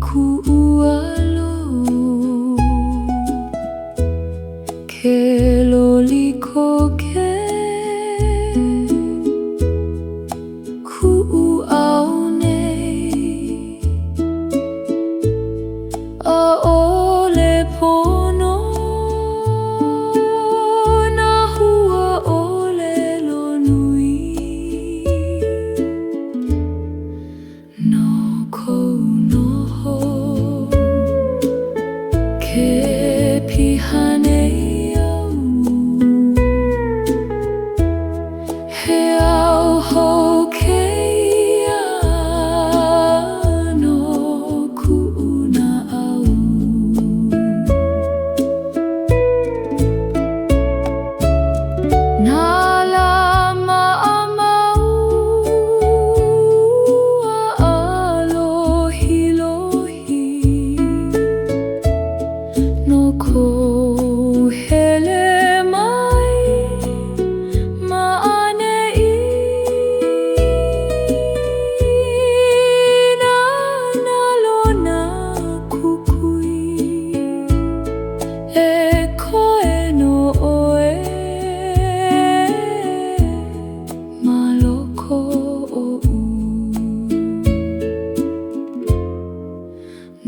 kualo ke loliko ke ku au nei a ole pono na hua ole lo nui no kou noho ke pihane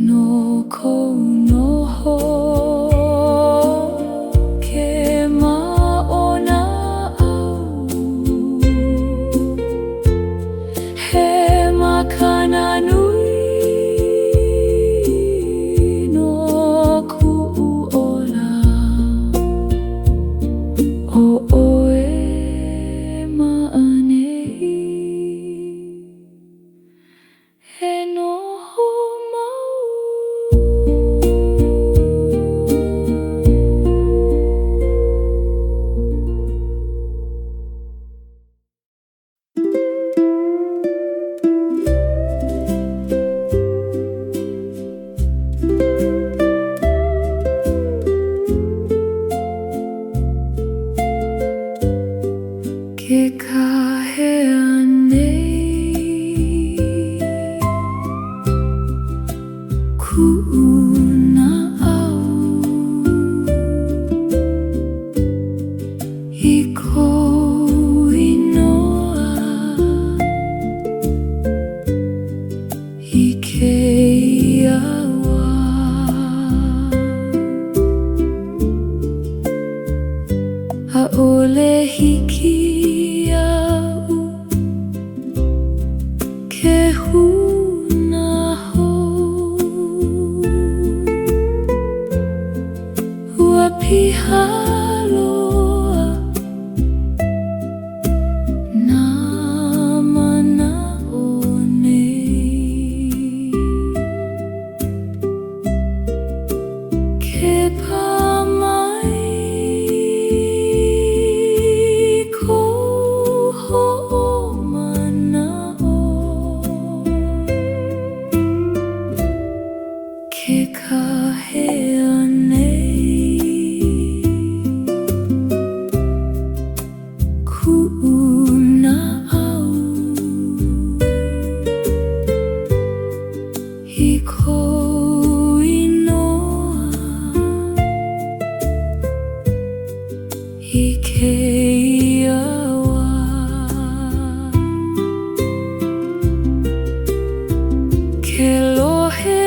no kou noho ke maona au he makana nui no ku'ola o oe ma'anei he noho ke kahea nei ku'una au I kou inoa I ke iawa a ole hiki ke huna hou ua piha loa nā mana o nei ke pamai kou ho'o mana ke kahea nei ku'una au I kou inoa I ke iawa ke lohe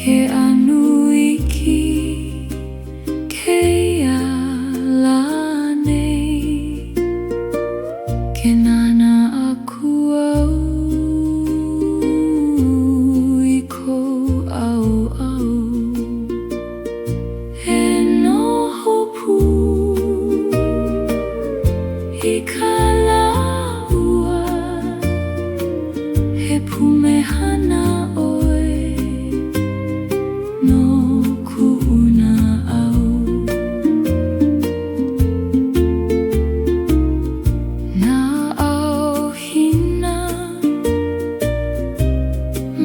ke anuiki ke alane ke nana aku au I ko au au he noho pu I ka laua he pumehana oe no ku'una au na auhina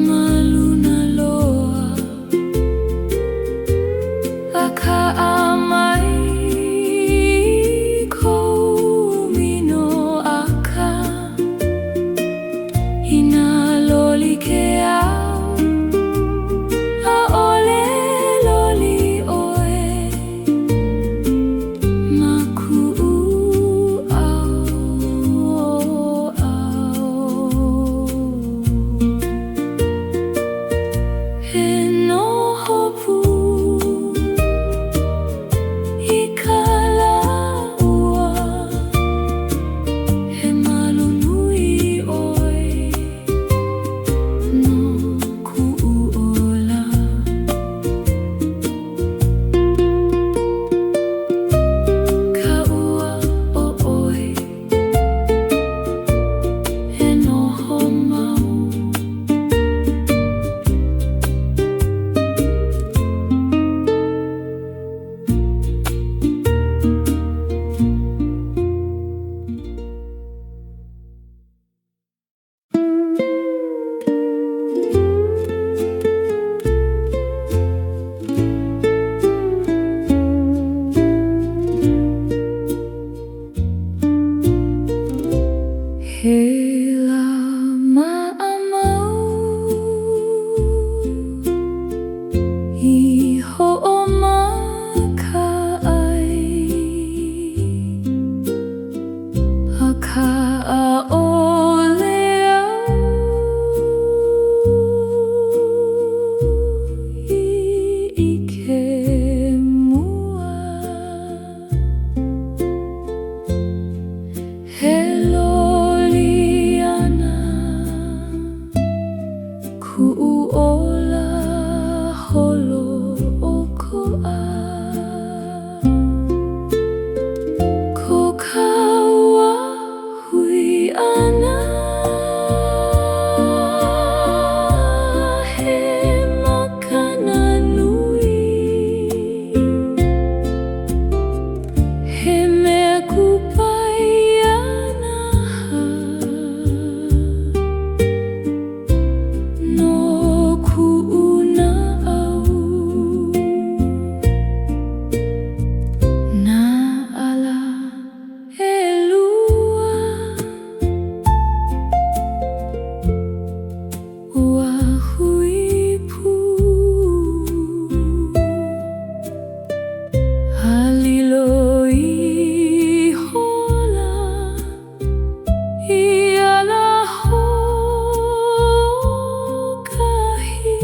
maluna loa a ka amai kou mino aka ina loli ke au a ole loli oe ma ku'u au he noho pu I ka laua he malo nui oe no ku'u ola ka ua o oe he noho mau he la ma'amau I ho'omakaʻai a ka a'ole au I ke mua he loli ana ku'u ola holo o ko'a ko ka hui ana he makana nui he mea kupai ana no ku'una au na ala e lua ua hui pu halilo I hola I ala hokahi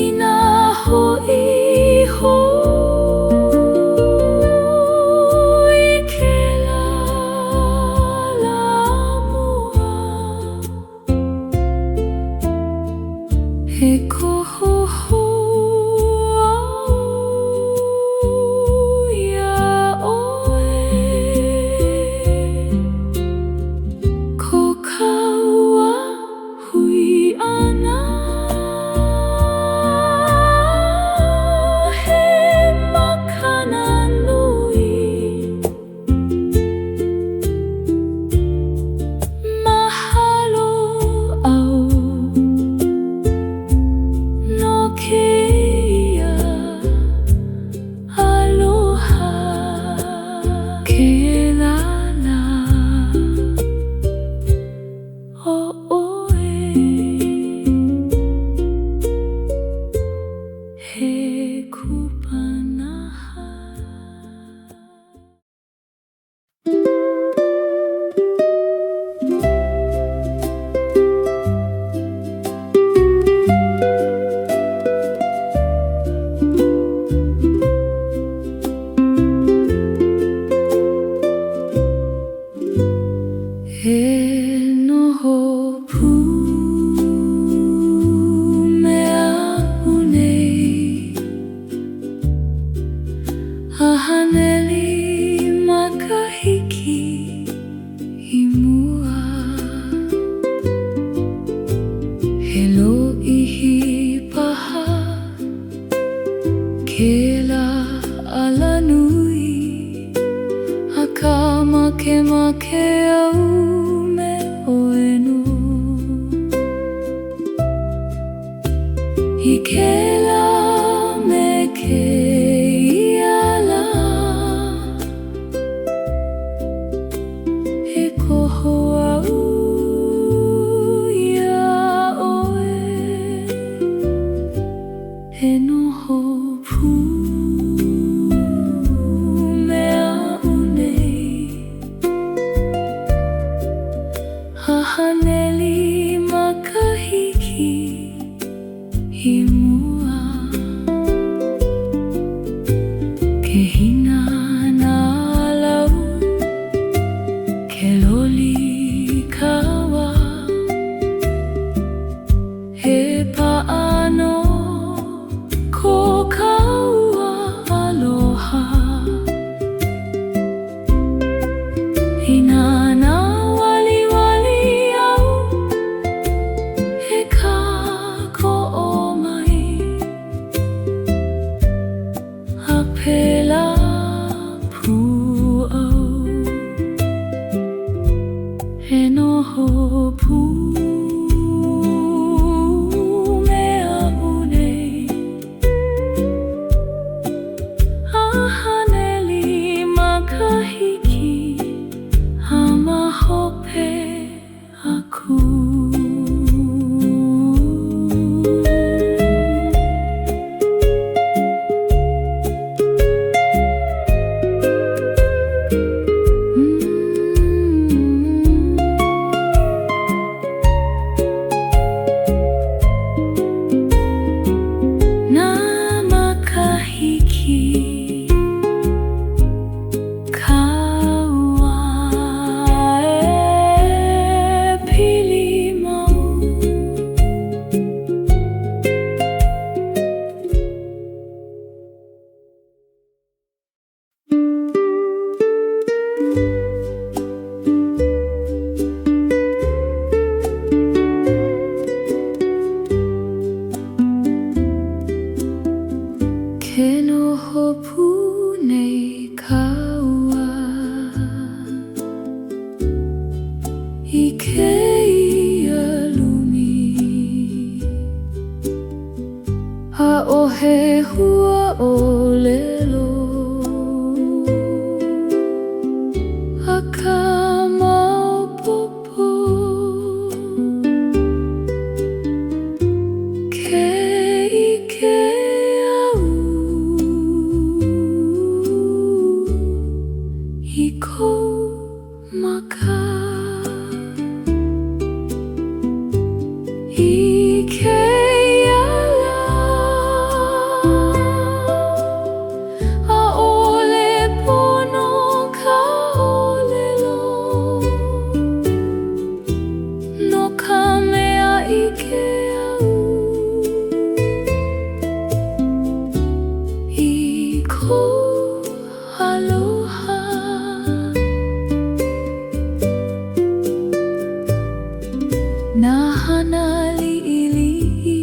Ina ho'i I ke lalamua he koho au ia oe ko ka ua hui ana he makana nui mahalo au no keia aloha ke lala o oe he kupanaha ikela meke iala e koho au ia oe e noho pu mea unei hahaneli makahiki i mua ke hina na lau ke loli kawa he paano ko kaua aloha hina na wali wali au he ka ko o mai a pela pu au he noho pu mea unei hahaneli makahiki hamahope aku na makahiki kaua e pili mau ke noho pu nei kaua i ke ia lumi a ohe hua o lelo a ka maopopo ke ike au i kou maka i ke ala a ole pono ka olelo no ka mea i ke au i kou aloha na hana li'ili'i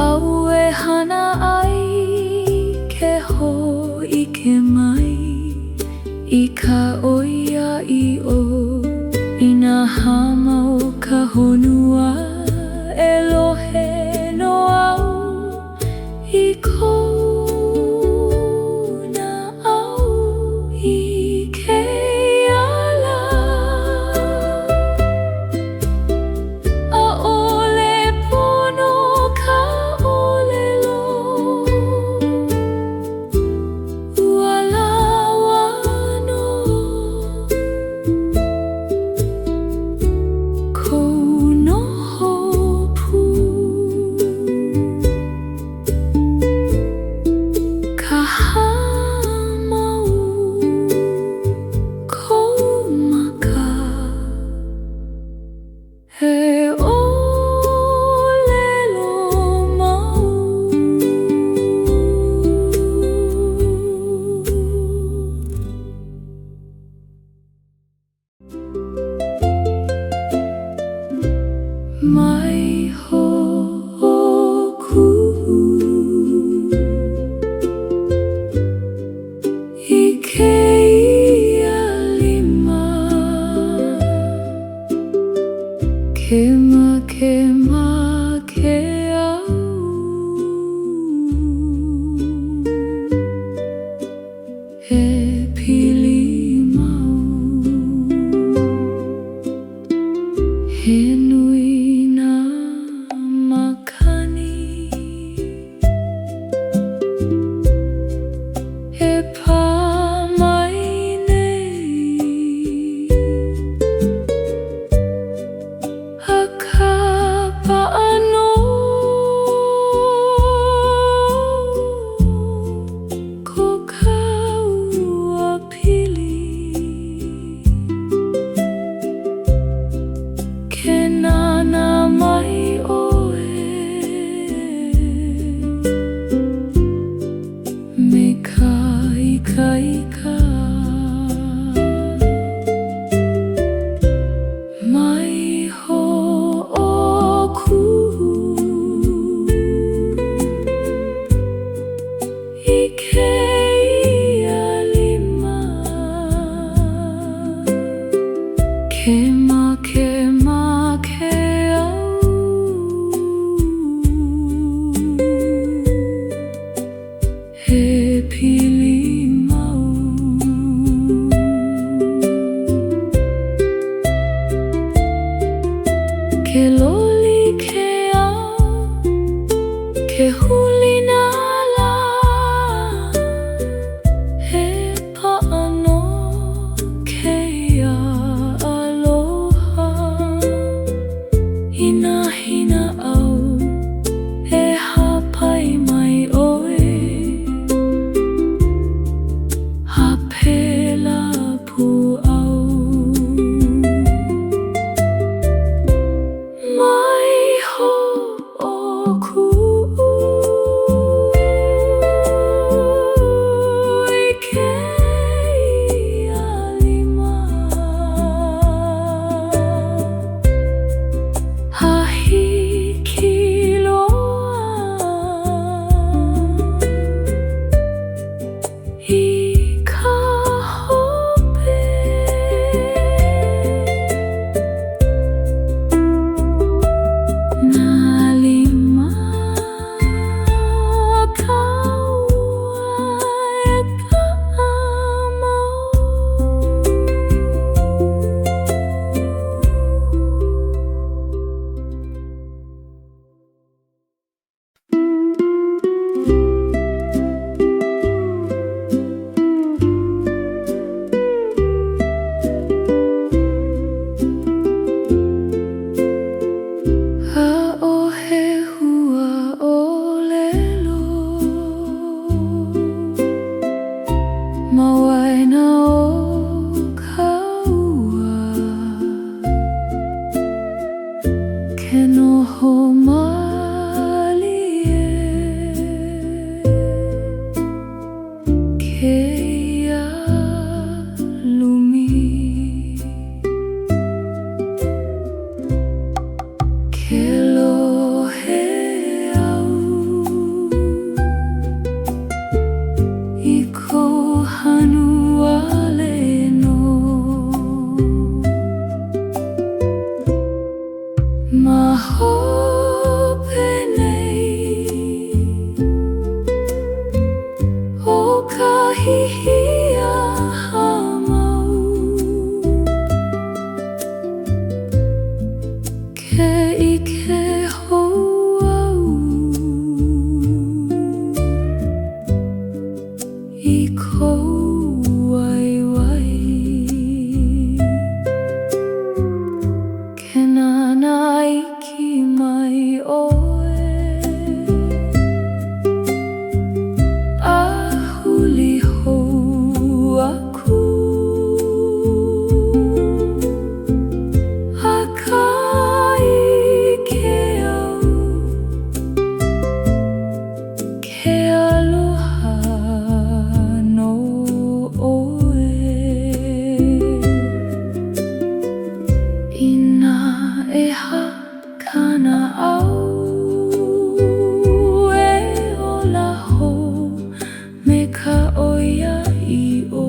au e hana ai ke ho i ke mai i ka oia i o i nā hamau ka honua e lohe no au i kou na au i ke ala a ole pono ka olelo uala wano kou noho pu ka hamau kou maka he olelo mau mai ho'oku i ke ia lima ke au ke loli ke au, ke huli na la, he paano ke ia aloha. Hina au e hapai mai oe, hapela pu au. Mai ho oku i ke ia lima, hahiki loa i ka hope. Nā lima kaua e ka mau. A'ohe hua ʻōlelo, mawaena o ka ua, ke noho malie, ke ia lumi, ke lohe au i ko hanuale no. Ma hope nei o ka hihia hamau, ke ike hou au i kou waiwai, ke nana iki mai oe, a huli hou aku, a kai ke au, ke aloha no oe. Ina e hakana au e ola hou me ka oia i'o.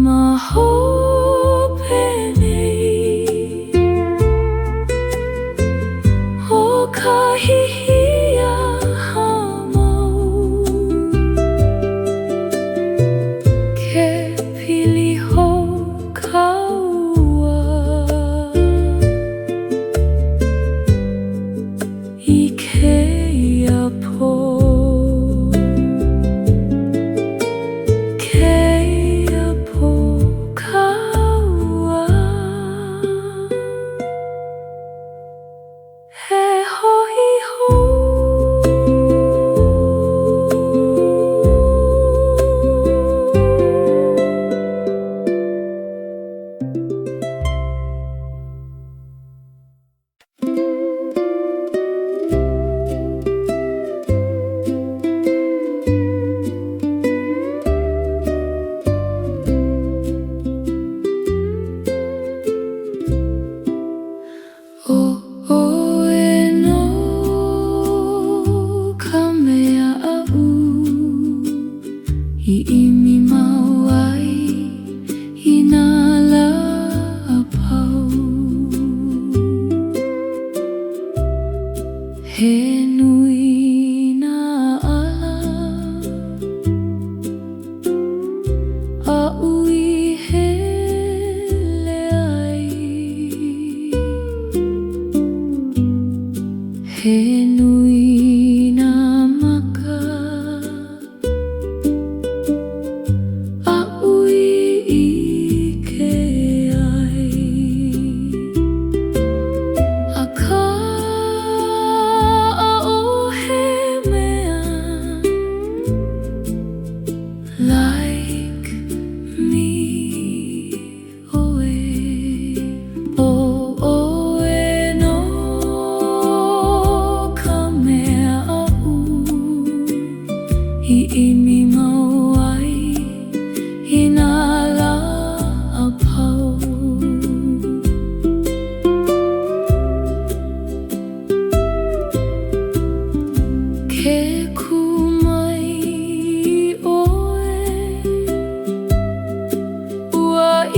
Ma hope nei o ka hihia hamau, ke pili hou ka ua i ke ia po, ke ia po ka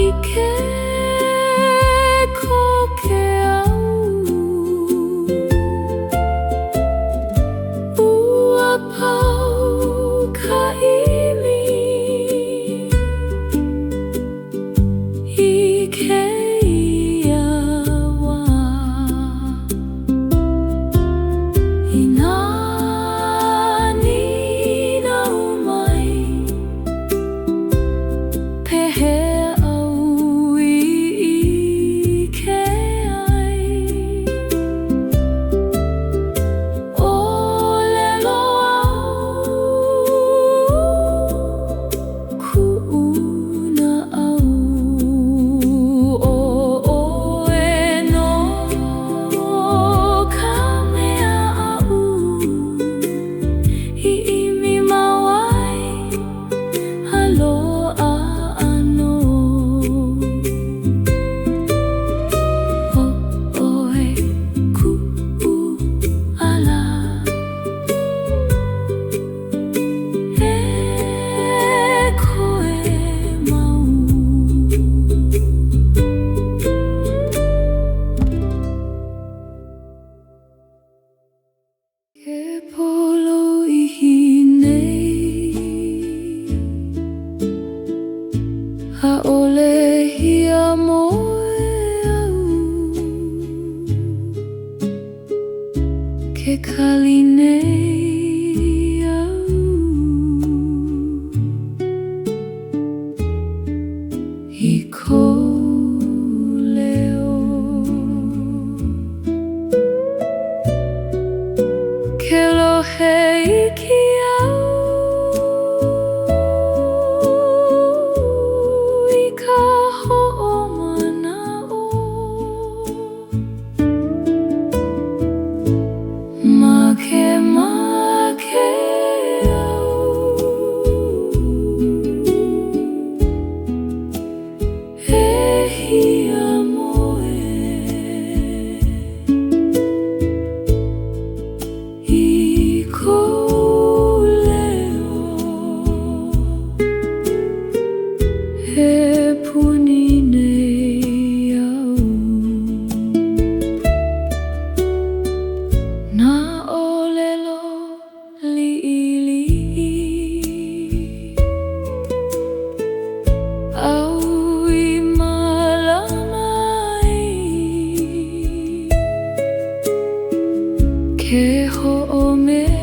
ike ko ke au ua pau ka imi ike ia wa ina nina umai pehe Ha'ole hia moe au ke kali nei au I ko leo ke lohe iki au Ke ho'omehana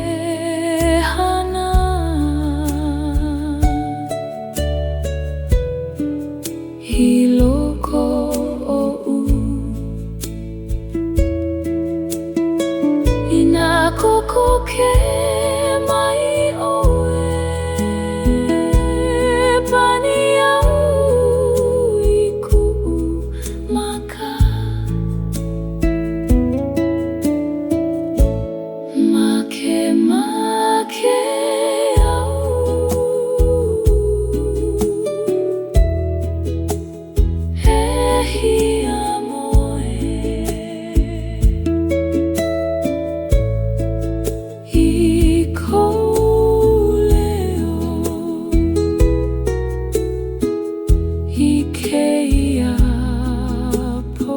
I loko o'u I nā koko ke mai oe Pani au I ku'u maka Make au e hia moe I ko leo I ke ia po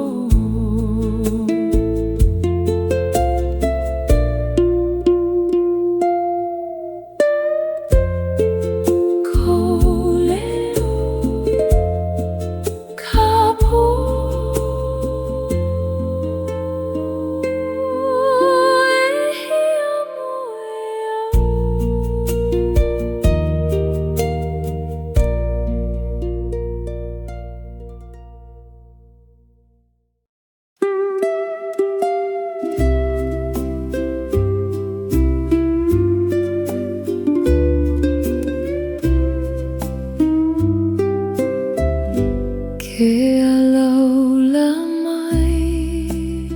Ke alaula mai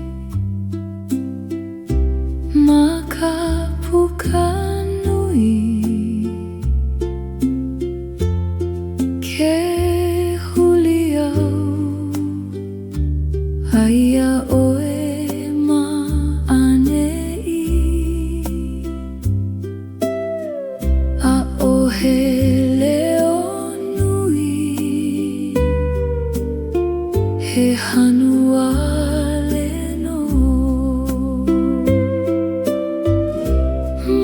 ma ka puka nui Ke huli au aia oe ma anei A ohe leo nui He hanua leno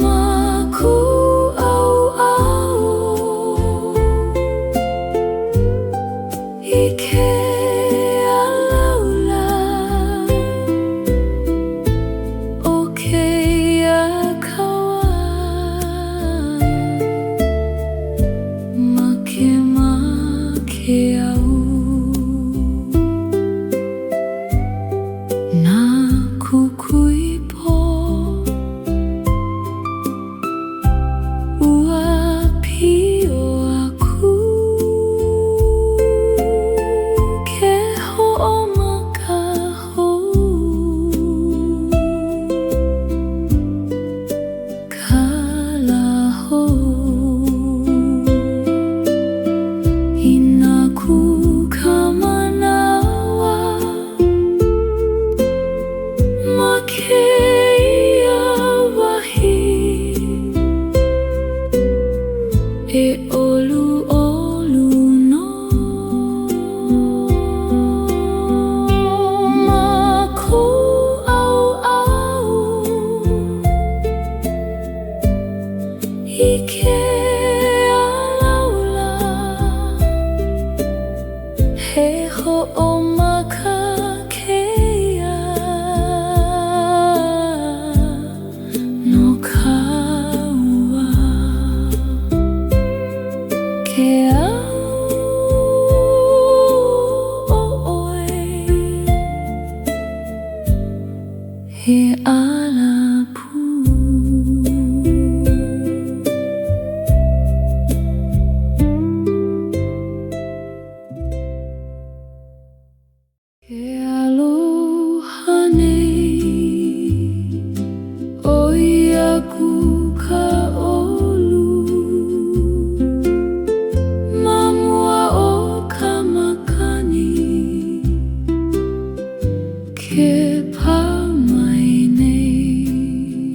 Maku au au Ike alaula Oke ya kawan Make au Na kukuipo Uapio aku Keho o makaho Kalaho Inaku kamanawa Makeia wahi E olu olu no Maku au au Ike alaula He ho'o makakea No kaua Ke au oe He alapu Ke aloha nei Oi aku ka olu Mamua o ka makani Ke pamai nei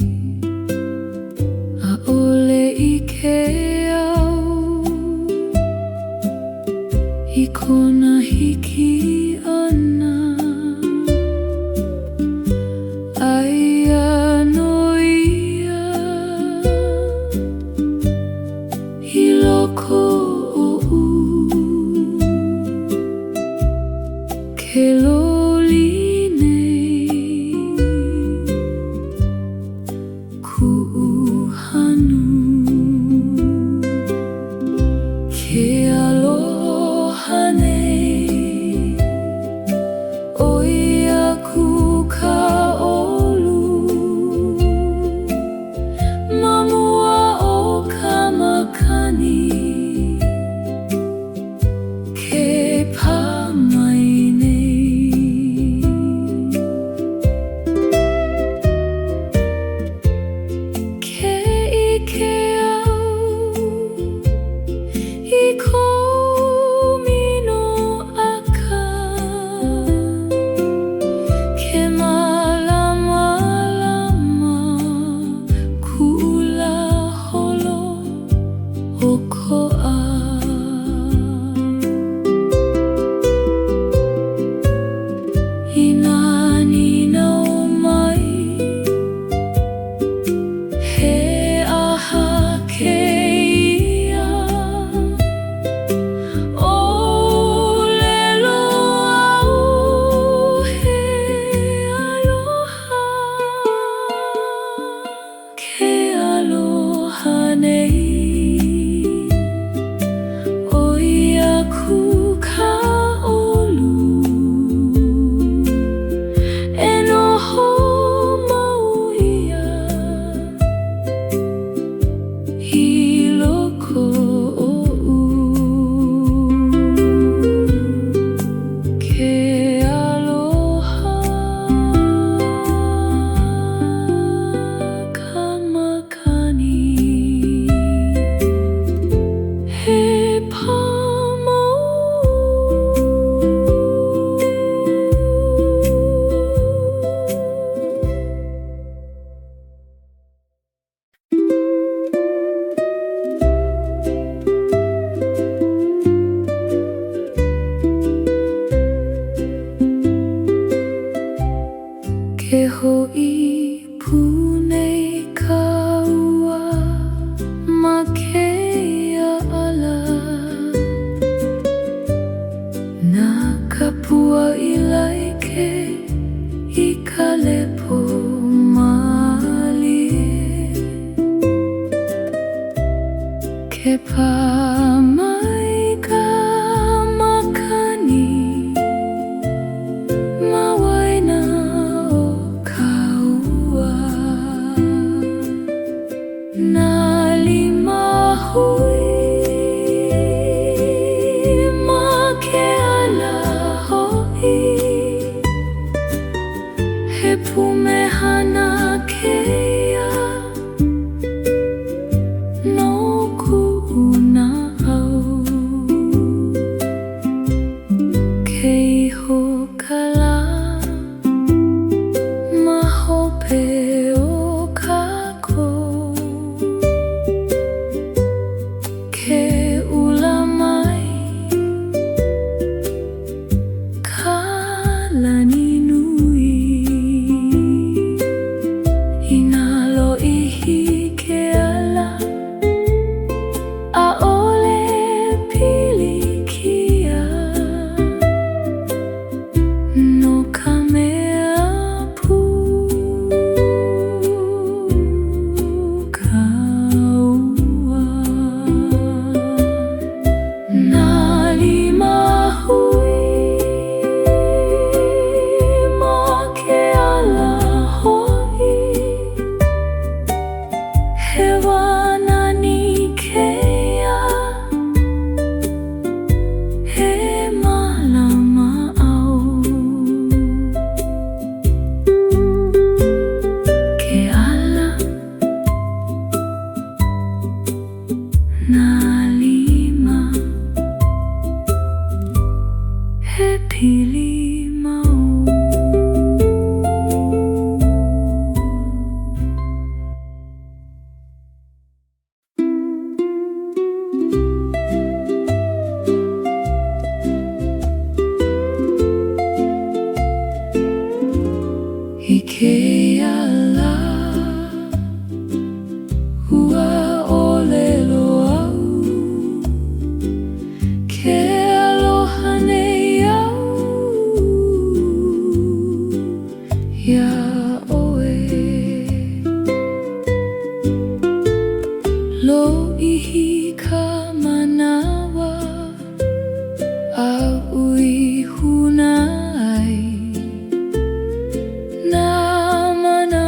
A ole I ke au I kona hiki ana Aia no ia I loko o u Ke loli nei Ku'uhanu Ke aloha nei Oi aku ka olu Mamua o ka makani Ke pamai nei hoi punei kaua ma keia ala na kapua I laike I ka lepo malie ke pamai ka makani mawaina o kaua na lima hui ma ke ala hoi he pumehana keia no ku'una au ke iho kala ma hope o kako ke ulamai ka lani nui Ina lo'ihi ke ala a'ole pilikia no ka mea pu kaua na lima hui ma ke ala hoi he wanani keia he malama au ke ala na lima he pili mau I ke ala ua ʻōlelo au ke aloha nei au ia ʻoe lo'ihi ka manawa a'ui huna ai na mana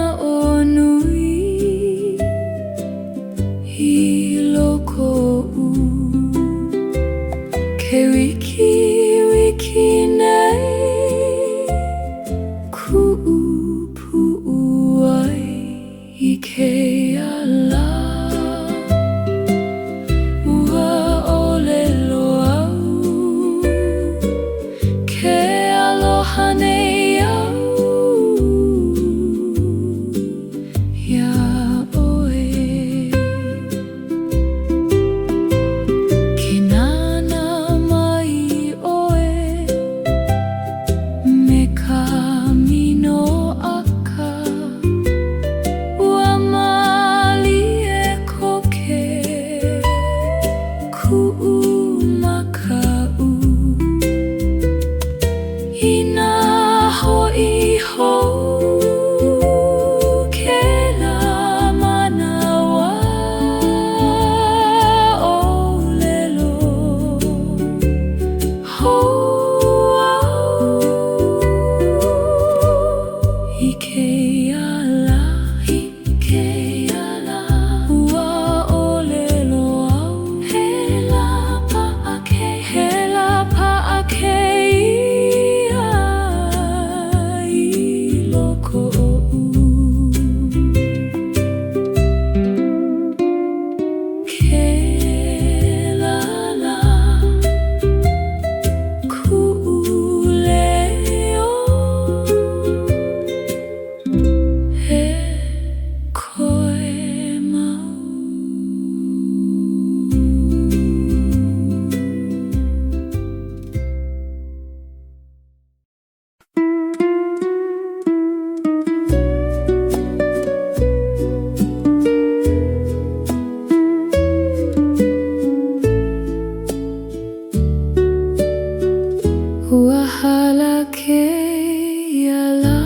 Keala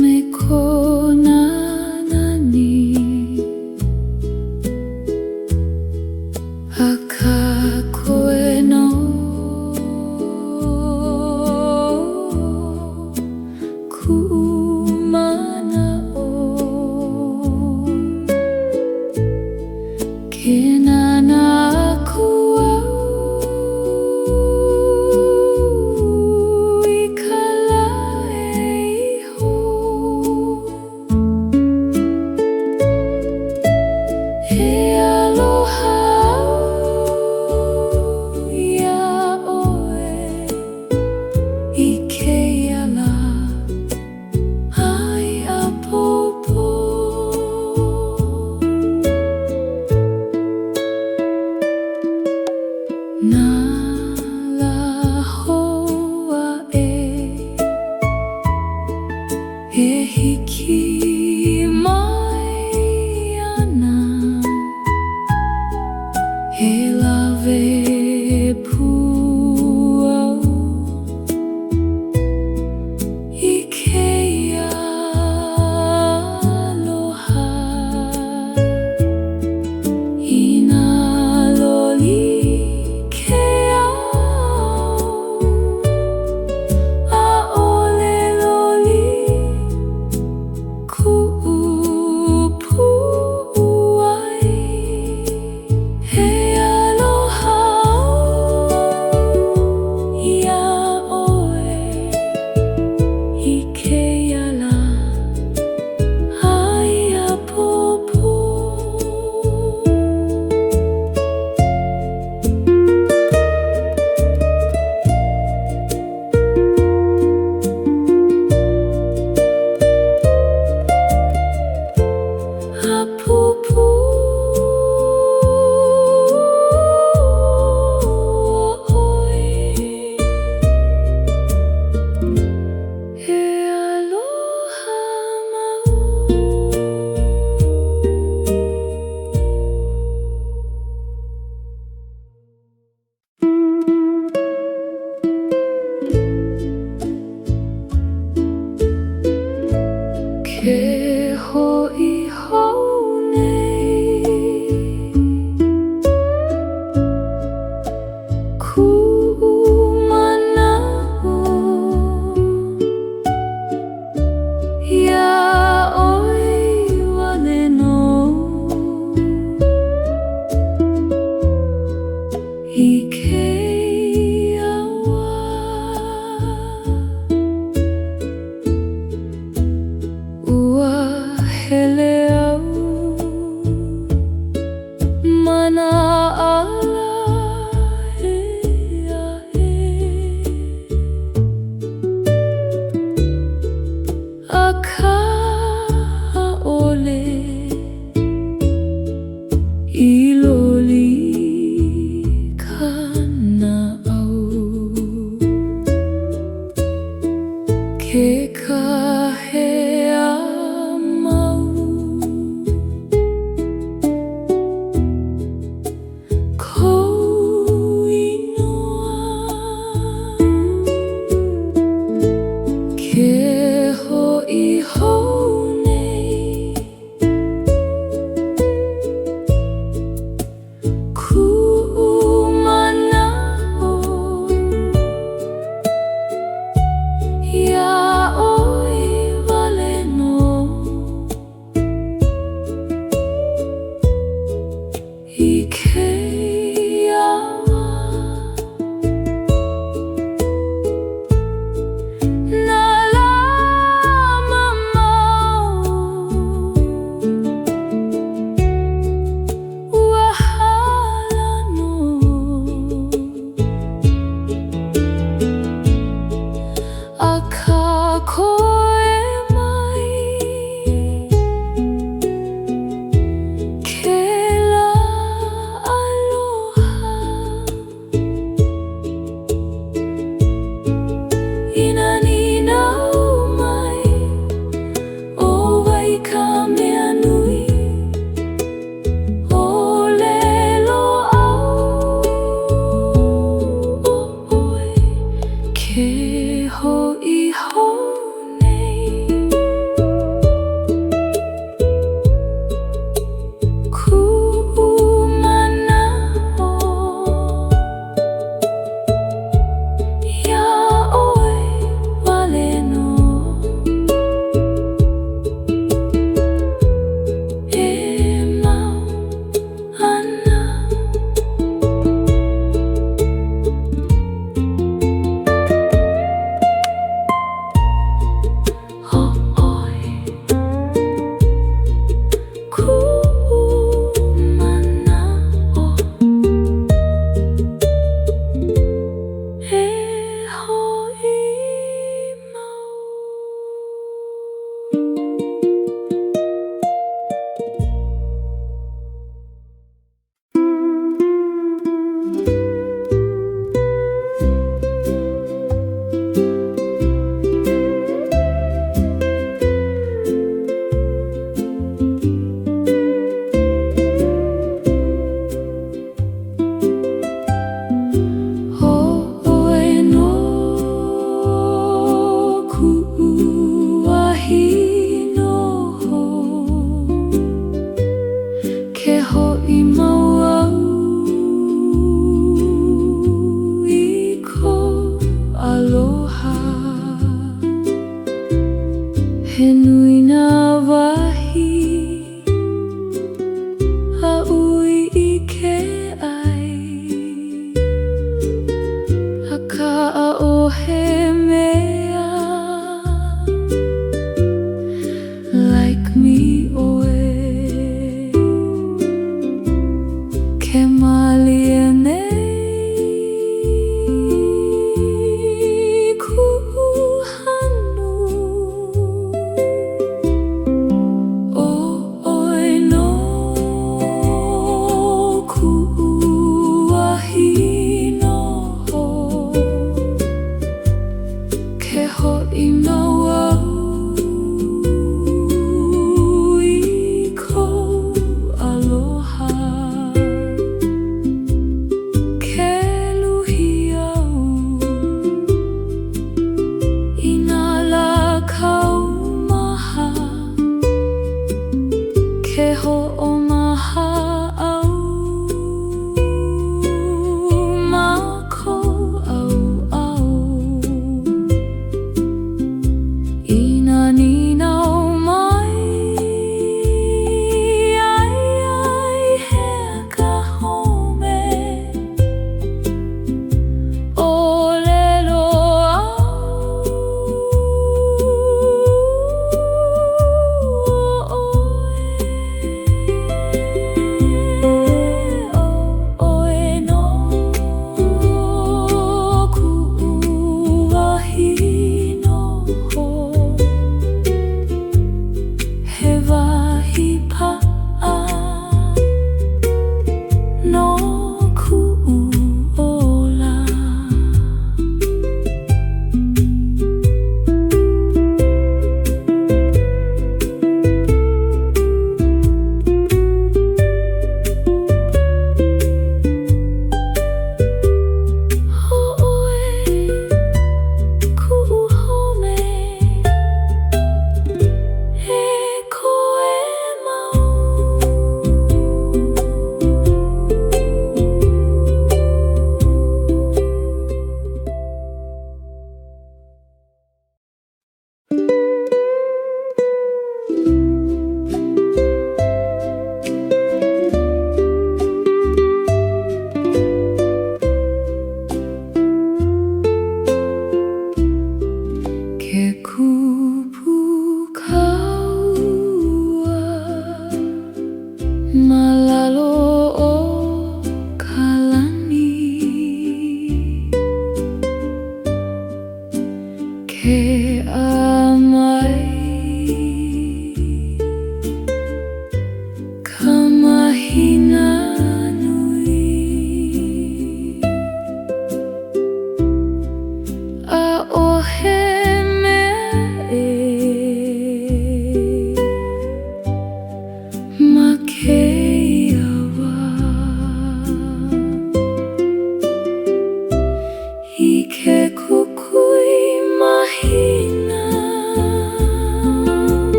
me kona nani aka koe no kumana o ke nana E hiki mai ana he lawe pua I ke aloha I nā loli ke au a ole loli Ke ho'i hou nei kumana'o ia oi wale no I ke hele au mana ala e ae aka ole I loli kana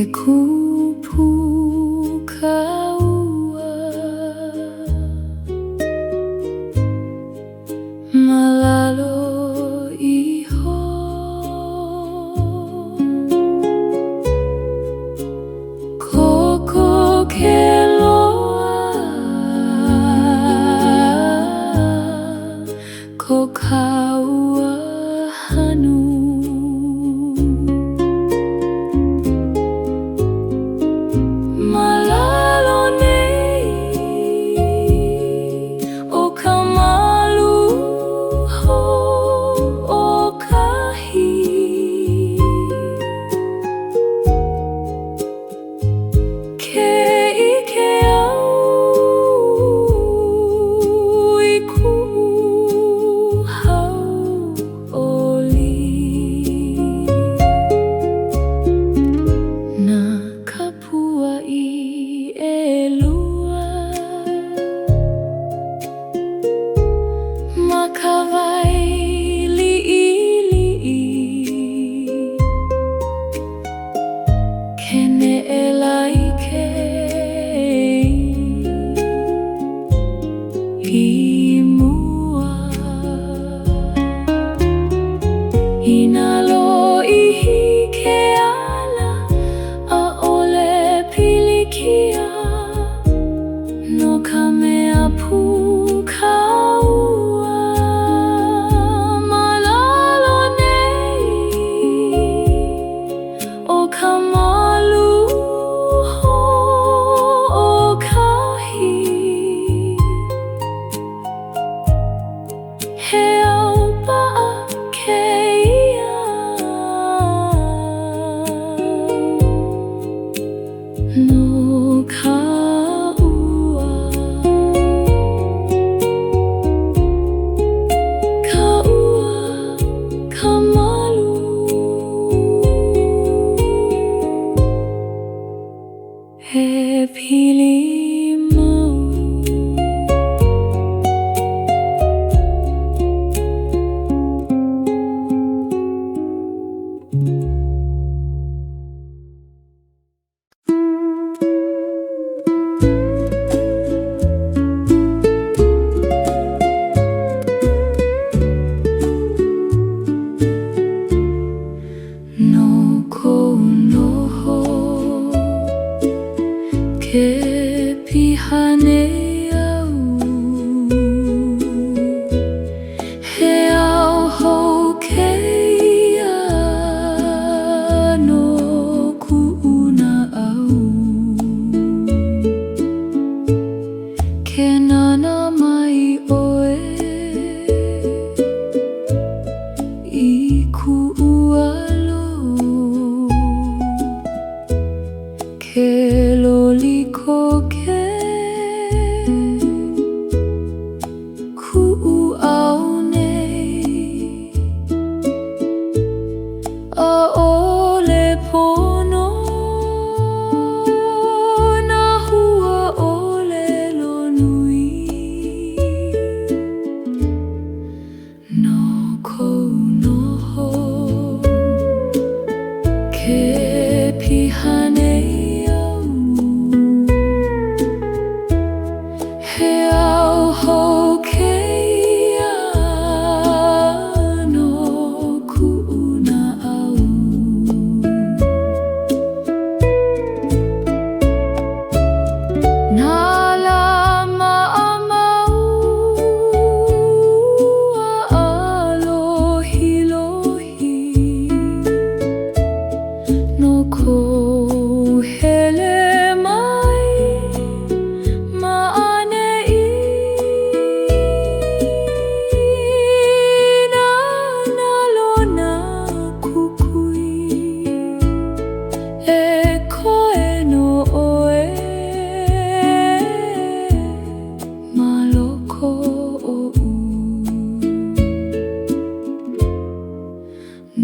kupukaua malalo iho koko keloa kokaua hanu Inalo ihike ala aole pilikia no kamea pukaua malalo nei o kamalu ho o kahi he aupa ke no kaua kamalu he pili mau ke pihane au he au hou keia no kuuna au ke nana mai oe I kuualo ke loli koke ku'u au nei a ole pono na hua ole lo nui no kou noho ke pihane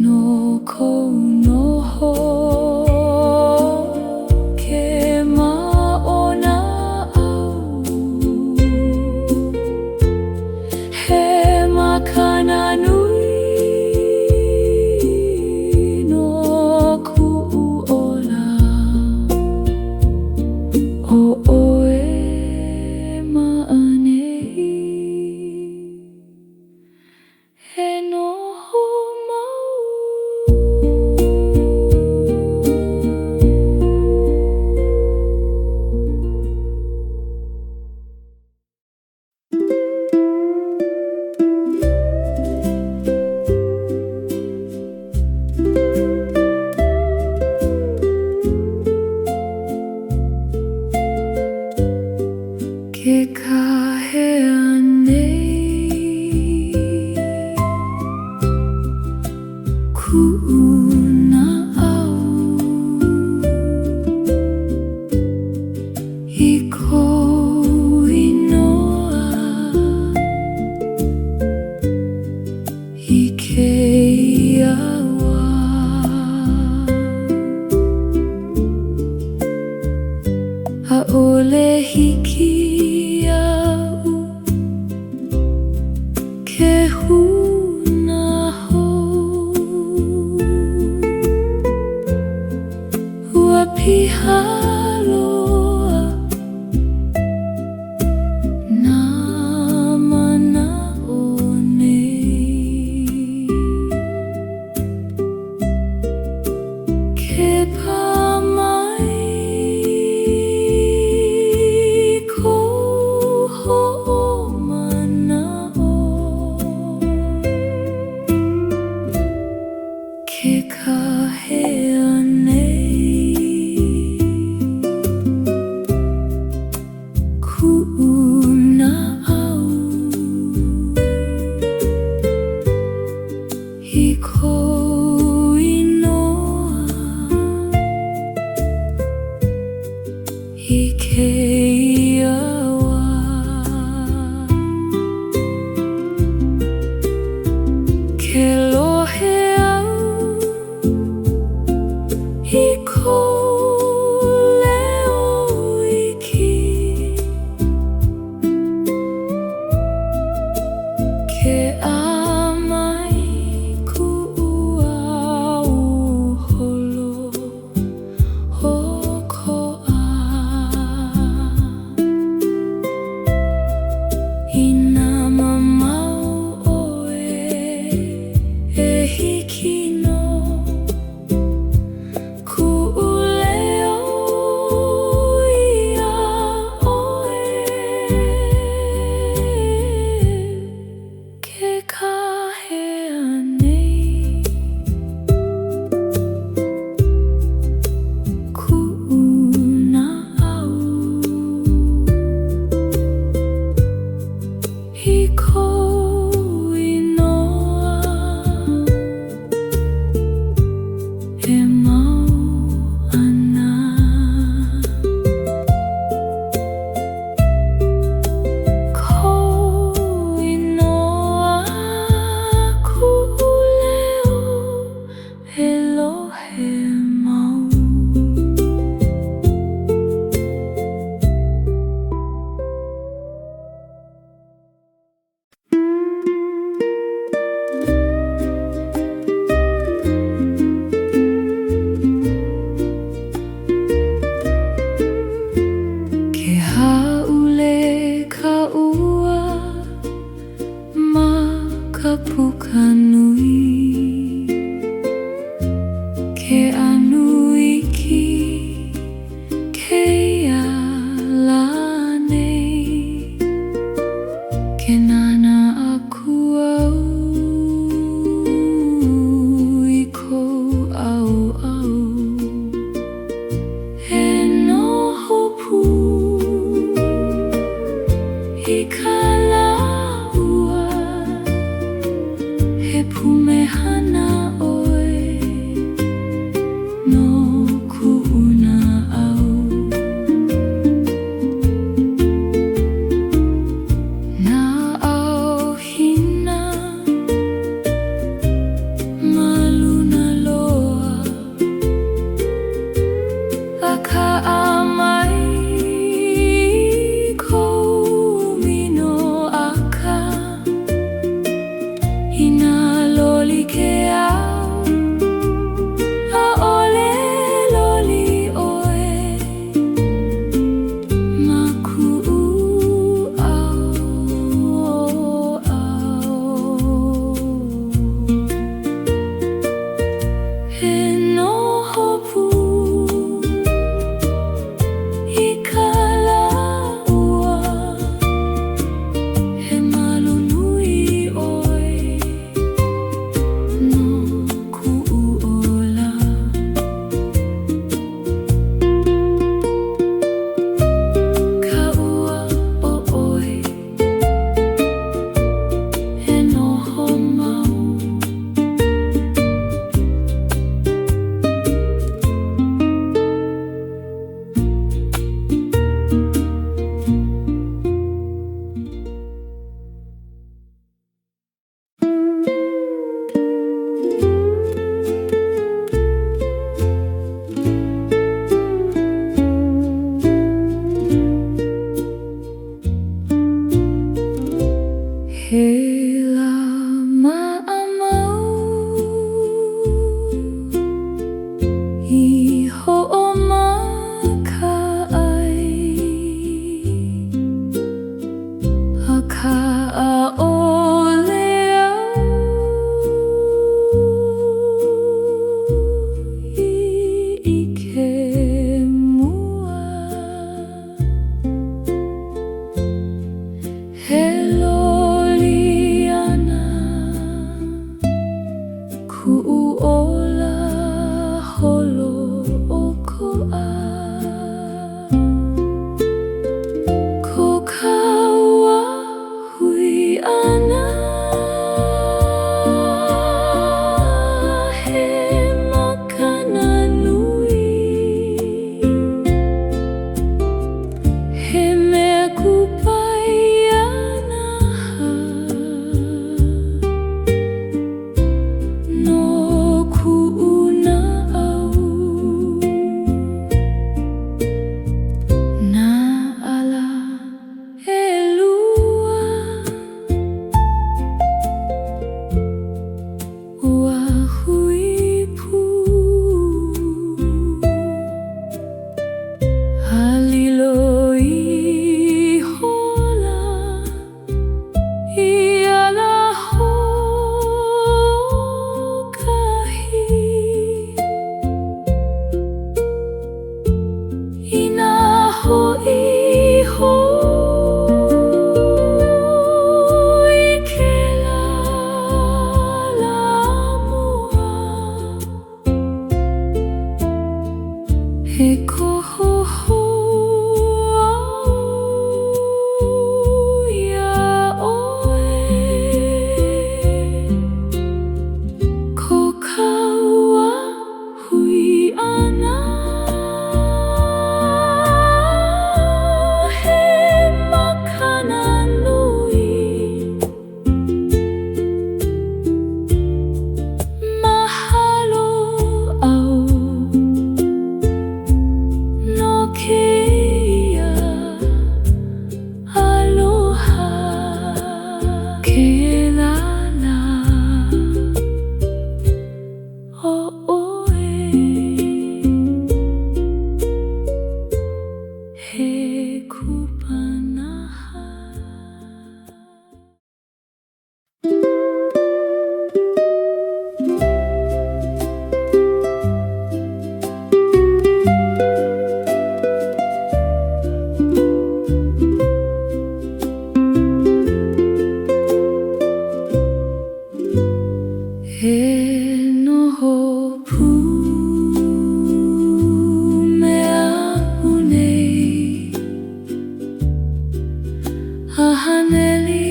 No kou noho ke maona au he makana nui no ku'u ola ku'una'au I kou inoa I ke iawa A'ole hiki au ke huna hou Ua piha loa nā mana'o nei Ke pamai kou ho'omana'o Ke kahea nei ku'una'au I kou inoa I ke iawa Ke lohe au I kou leo iki Ke amai ku'uau holo hoko'a I nā mamau oe e hiki no ku'u leo ia oe Ke kahea nei ku'una'au I kou inoa e mau ana Kou inoa ku'u leo e lohe mau Ke ha'ule ka ua ma ka puka nui Ke anu iki keia la nei Ke nana aku au I kou au He noho pu I ka laua He pumehana oe no ku'una'au Nā ʻauhina ma luna loa A ka amai kou mino aka I nā loli ke au ʻaʻole loli oe ma ku'u He noho pu I ka laua He malu nui oe no ku'u ola Ka ua o oe He noho mau He koho ia oe ko kaua hui ana he makana nui mahalo au no keia aloha ke lala o oe he kupanaha. He noho pu mea unei hahaneli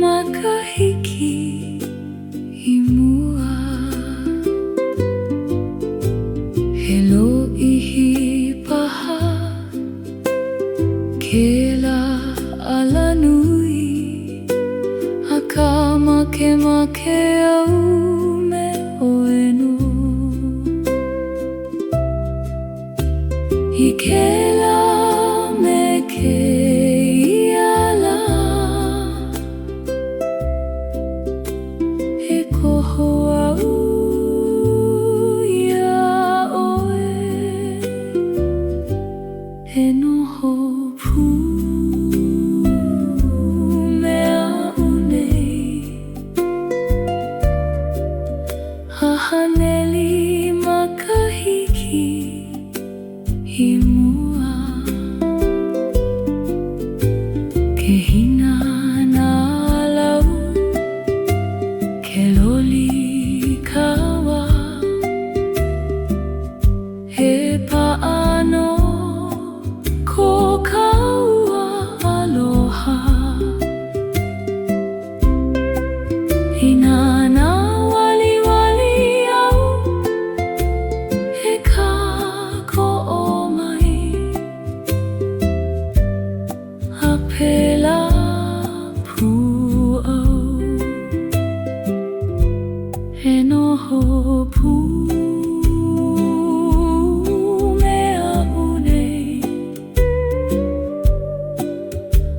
makahiki i mua he lo'ihi paha ke la ala nui a ka make au me oenu i ke la me ke iala he koho au ia oe he noho pu mea unei hahaneli makahiki i mua ke hina na lau ke loli kawa he paano ko kaua aloha hina na wali au he kako o mai a pela pu au he noho pu mea unei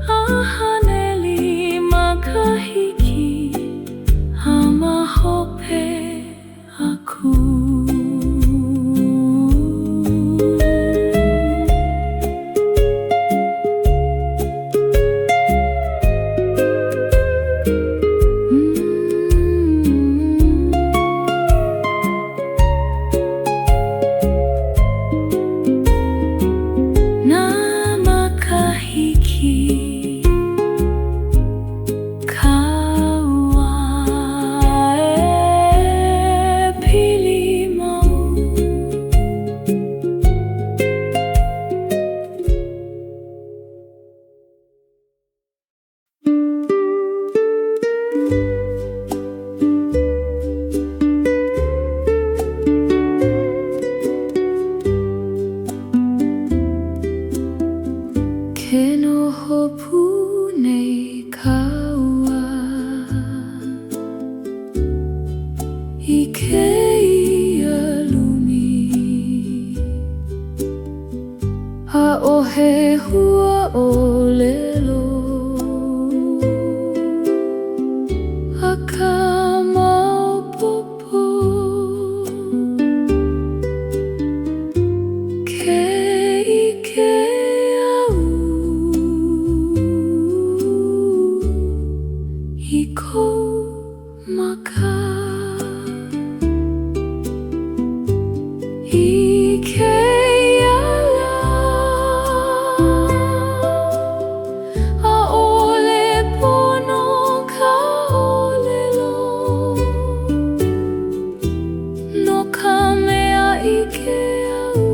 hahaneli makahiki ama hope aku. Na makahiki kaua e pili mau ke noho pu nei kaua i ke ia lumi a ohe hua o lelo a ka maopopo ke ike au i kou maka i ke iala a ole pono ka olelo no ka mea i ke au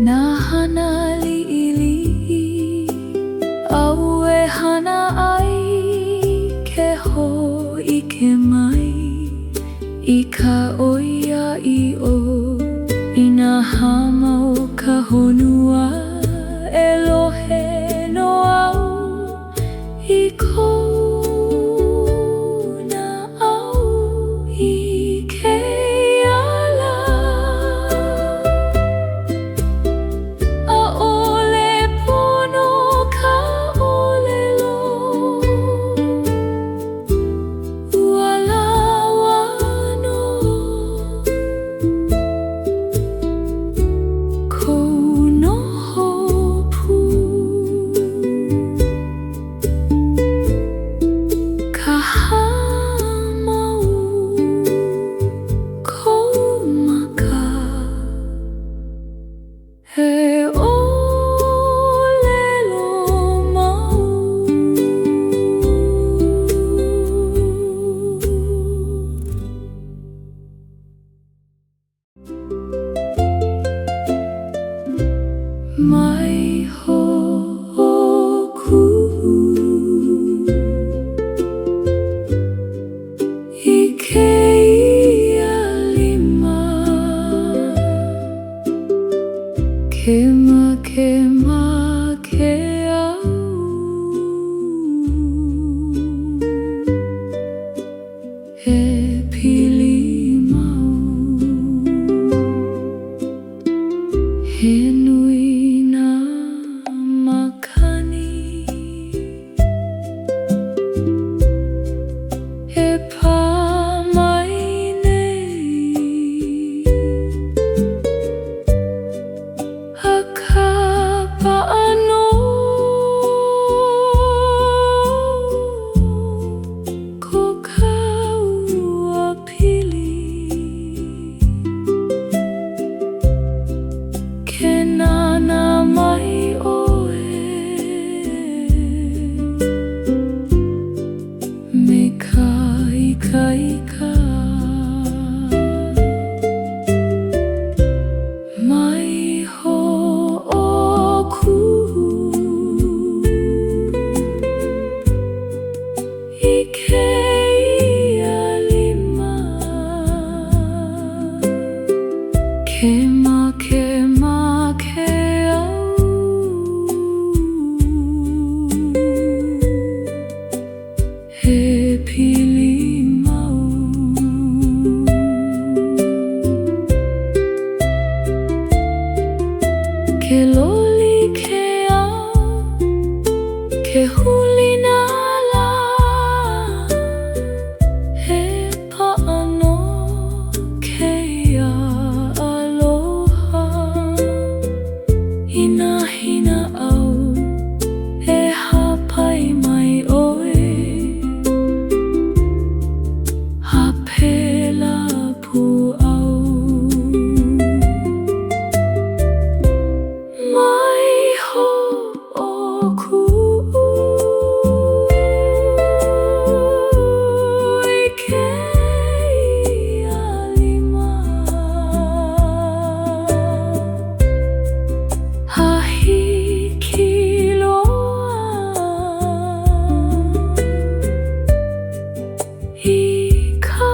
na hana li'ili aue hana ai ke ho'i ke mai I ka oia I o Ina hamau ka honua Elohe no au I kou na au I ke ala A ole pono ka olelo Uala wano Kou noho pu Ka hamau kou maka He olelo mau Mai ho'oku I ke ia lima Kema kema ke au E pili mau He nui na makani E pā mai nei A ka paano Ko ka ua pili Ke nana mai oe Me ka ika ika Mai ho'oku I ke ia lima Kema kema ke au He pili mau Ke loli ke au Ke huli na la He paano ke ia aloha Ina hina au E hapai mai oe Hapela pu au Mai ho'oku I ke ia lima Hahiki loa I ka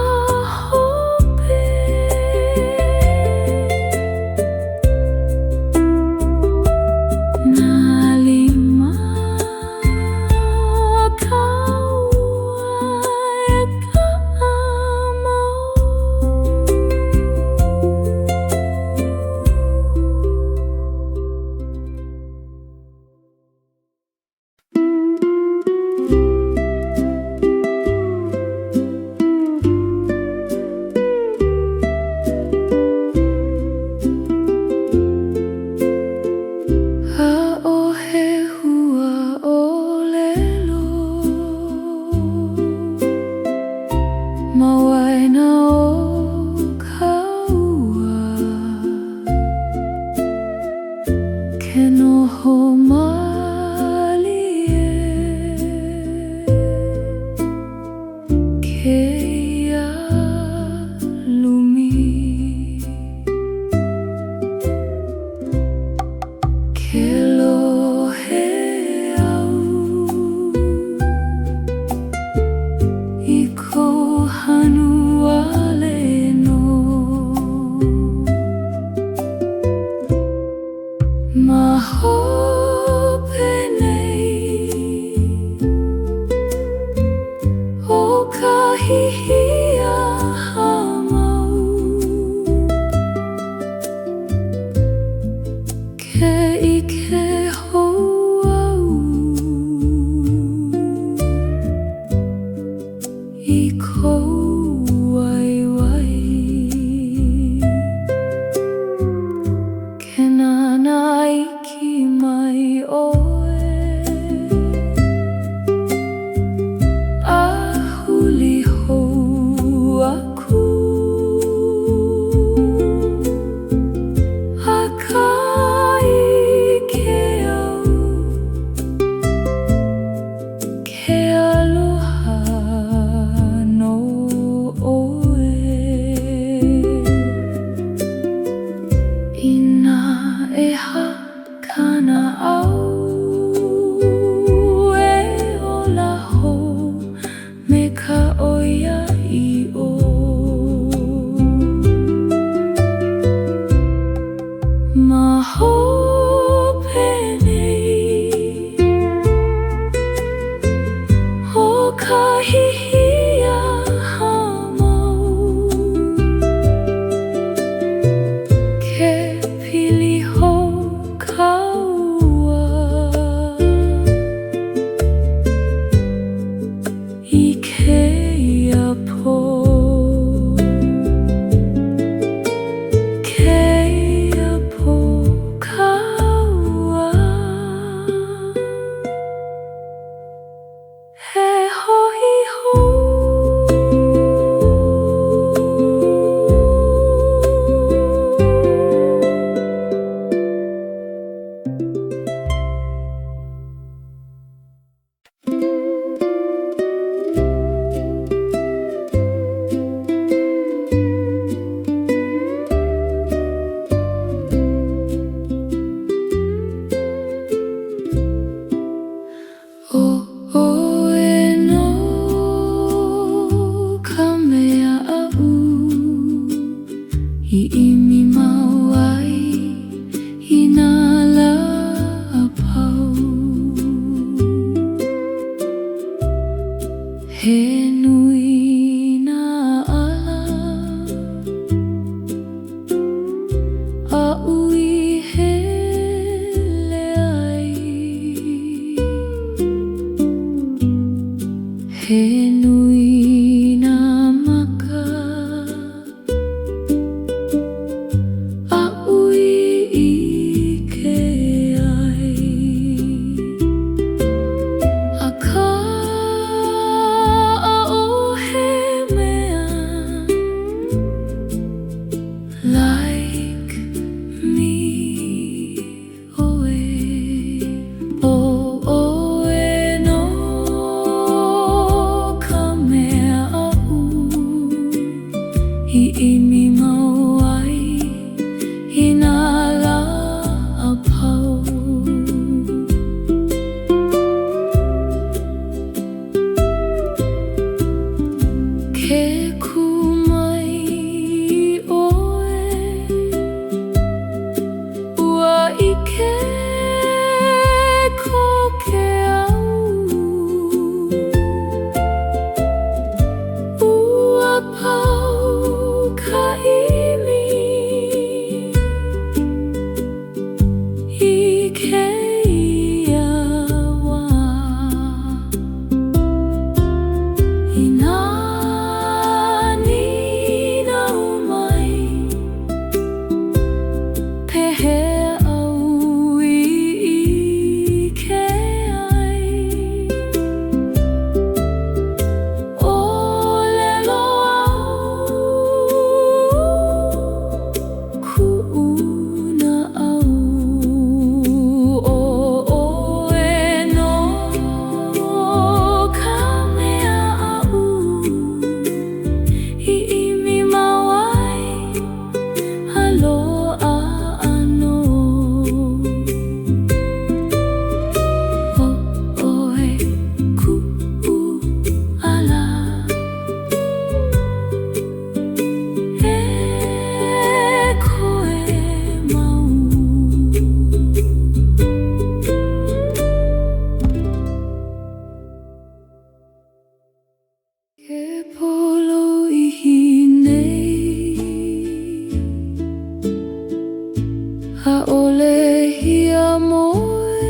hope Na lima ka ua e ka amau Ha'ohe hua olelo Mawaena o ka ua Ke noho malie Ke ia lumi Oh lehia moe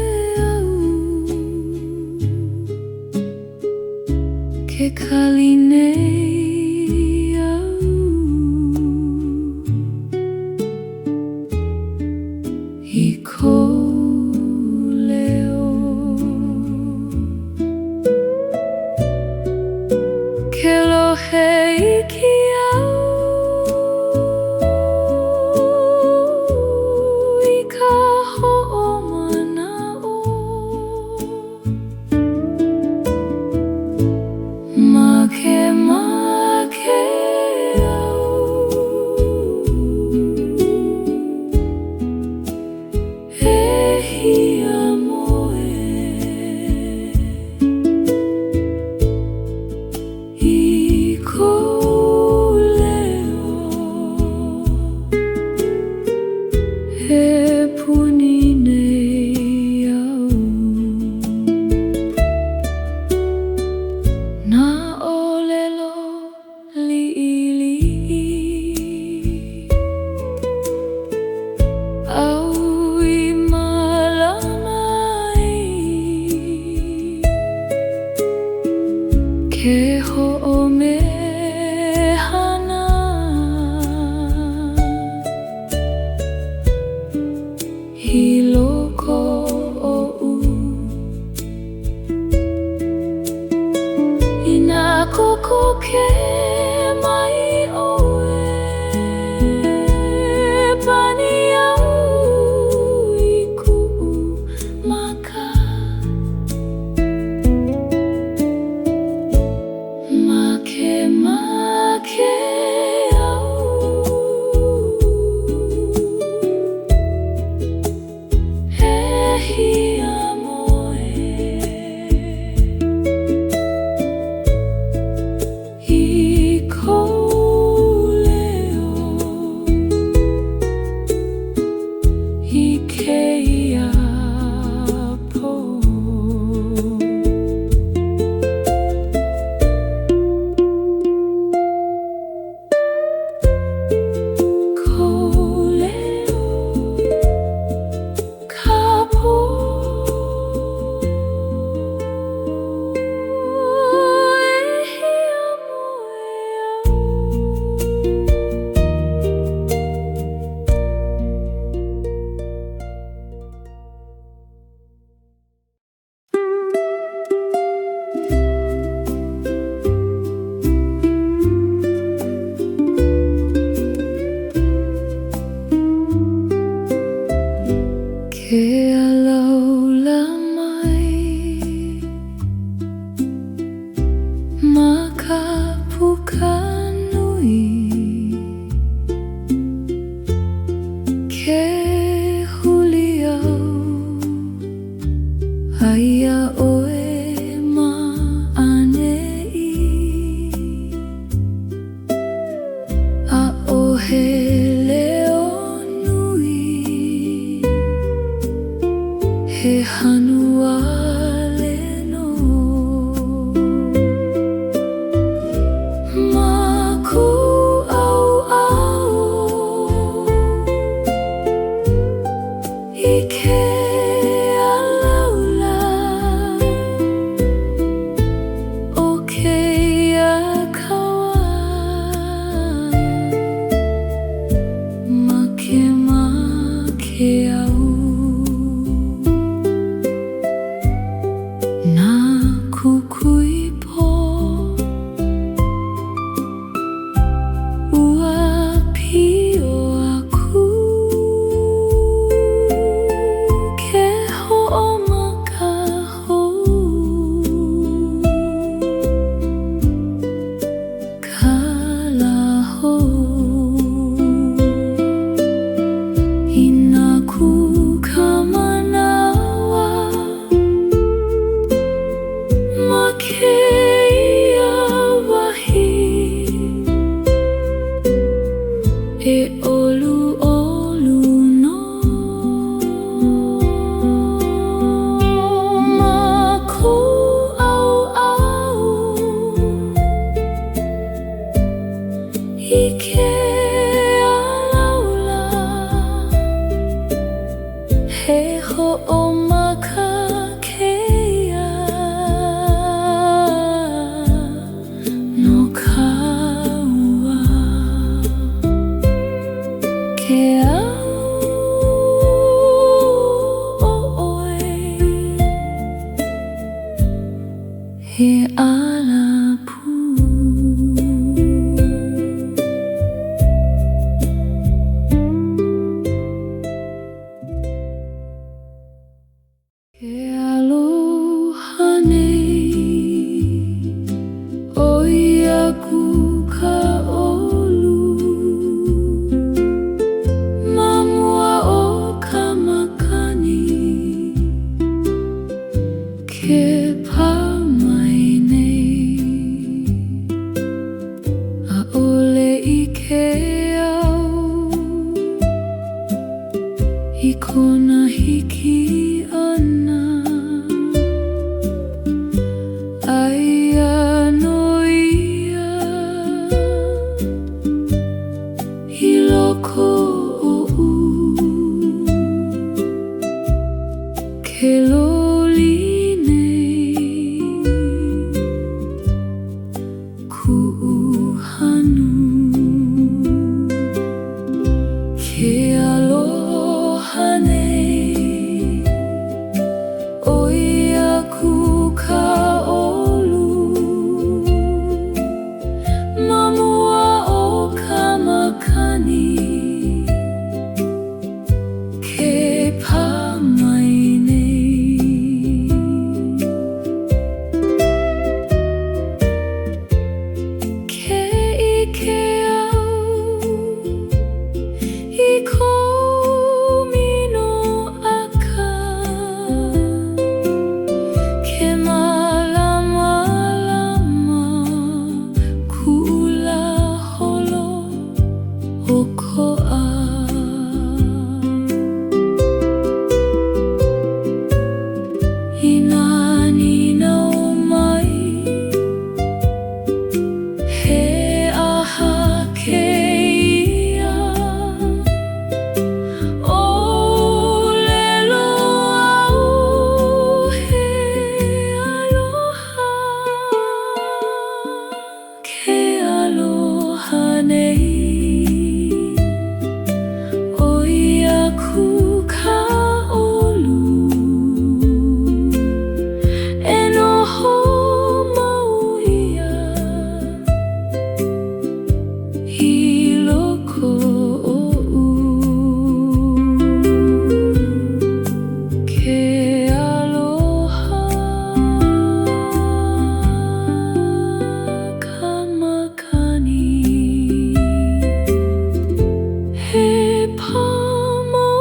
au ke kalinei au I ko leo ke lohe iki au I ka ho'omana'o Makemake au Ehia moe I ko leo He puni nei au Na olelo li'ili'i Au I malamai Ke ho'omehana I loko o'u I nā koko ke mai oe Pani au I ku'u maka Makemake au Ehia moe I ko leo I keia po Ko leo ka po Ehia moe au Ke alaula mai Ma ka puka nui Ke huli au Aia oe ma anei A ohe leo nui He hanua leno Maku au au I ke alaula O keia kawaia Makemake au He ho'omaka keia no kaua ke au he alapu ke aloha nei oi aku ka olu mamua o ka makani ke pa mai nei a ole i ke au i kona hiki ana aia no ia i loko o ke loli nei ku'uhanu ke aloha nei oi aku ka olu mamua o ka makani ke pa mai nei ke ike au i kou mino aka ke malama lama kula holo o ko'a i nā nina o mai he aha keia o lelo au he aloha ke aloha nei oi aku ka olu e noho mau ia i loko o'u ke aloha ka makani he pa mau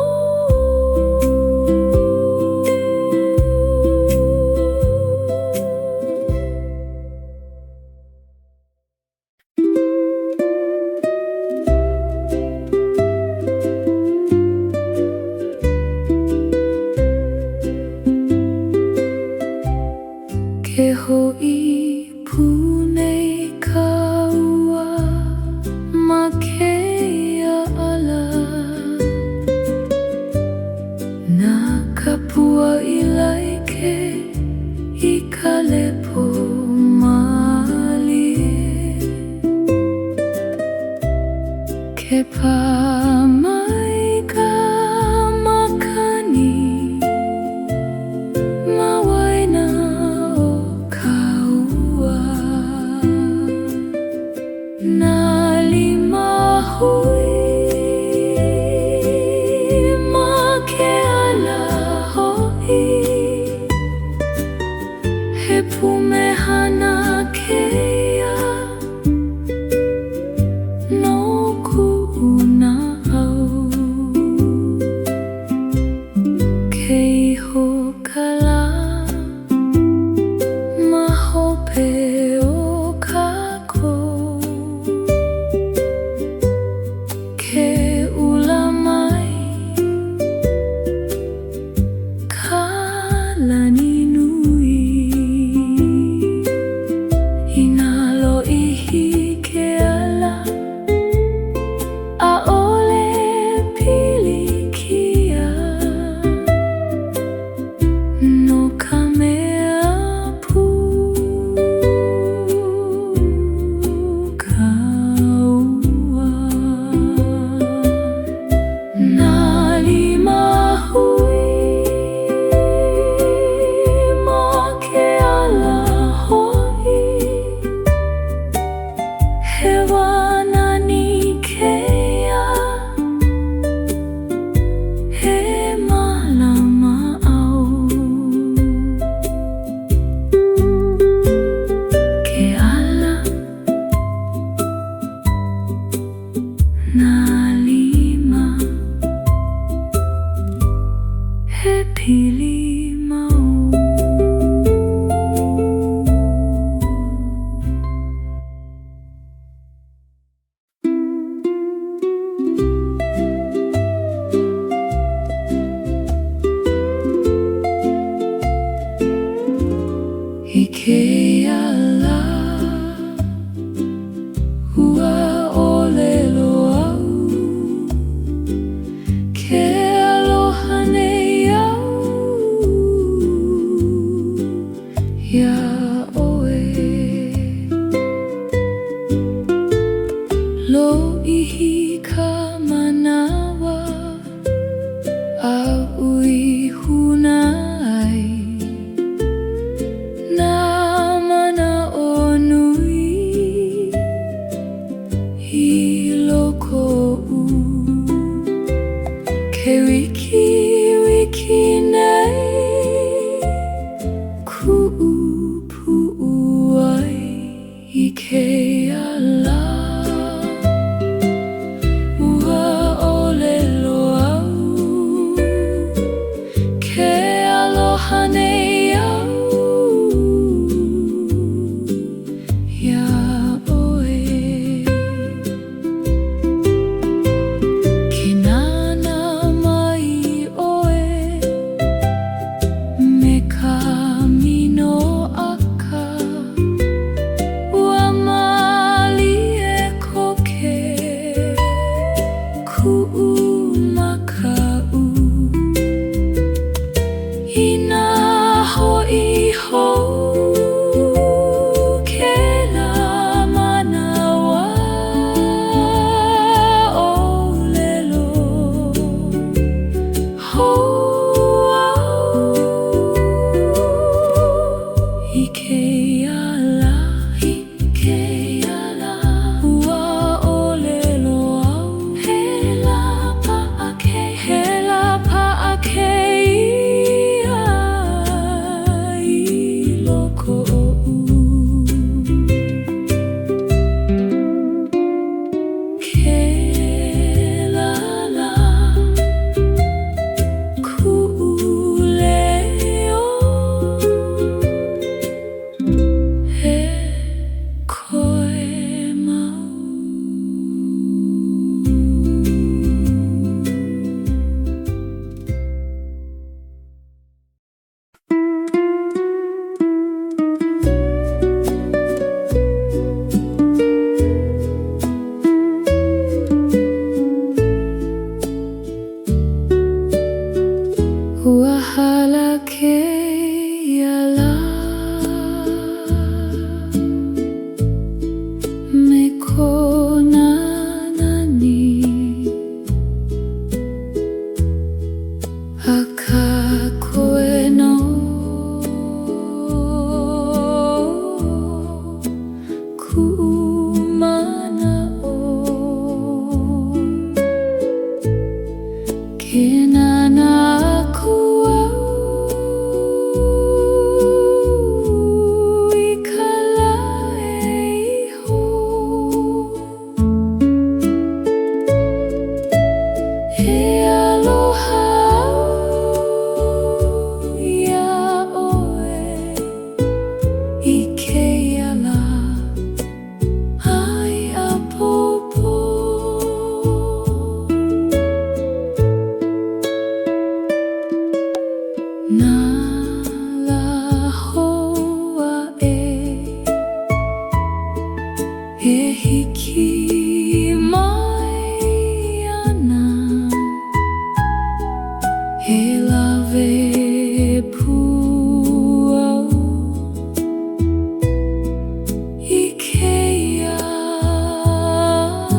ke ho'i punei ka ua ma keia ala nā kapua i laike i ka lepo malie ke pa mai ka makani ma waina o ka ua nā lima hui ma ke ala ho'i he pumehana keia no ku'una au ke iho ka la ma hope o kako ke ula mai ka lani nui i nā lo'ihi ke ala a ole pilikia hilimau. Ike ala ua olelo au ke aloha nei au ia oe lo'ihi ka manawa a'ui huna ai nā mana o nui I loko u ke wiki wiki nei ku'u pu'u ai I ke ala ua olelo au ke aloha nei au Wahala ke ala me kona nani aka koe no kumana o ke nana E hiki mai ana e lawe puau I ke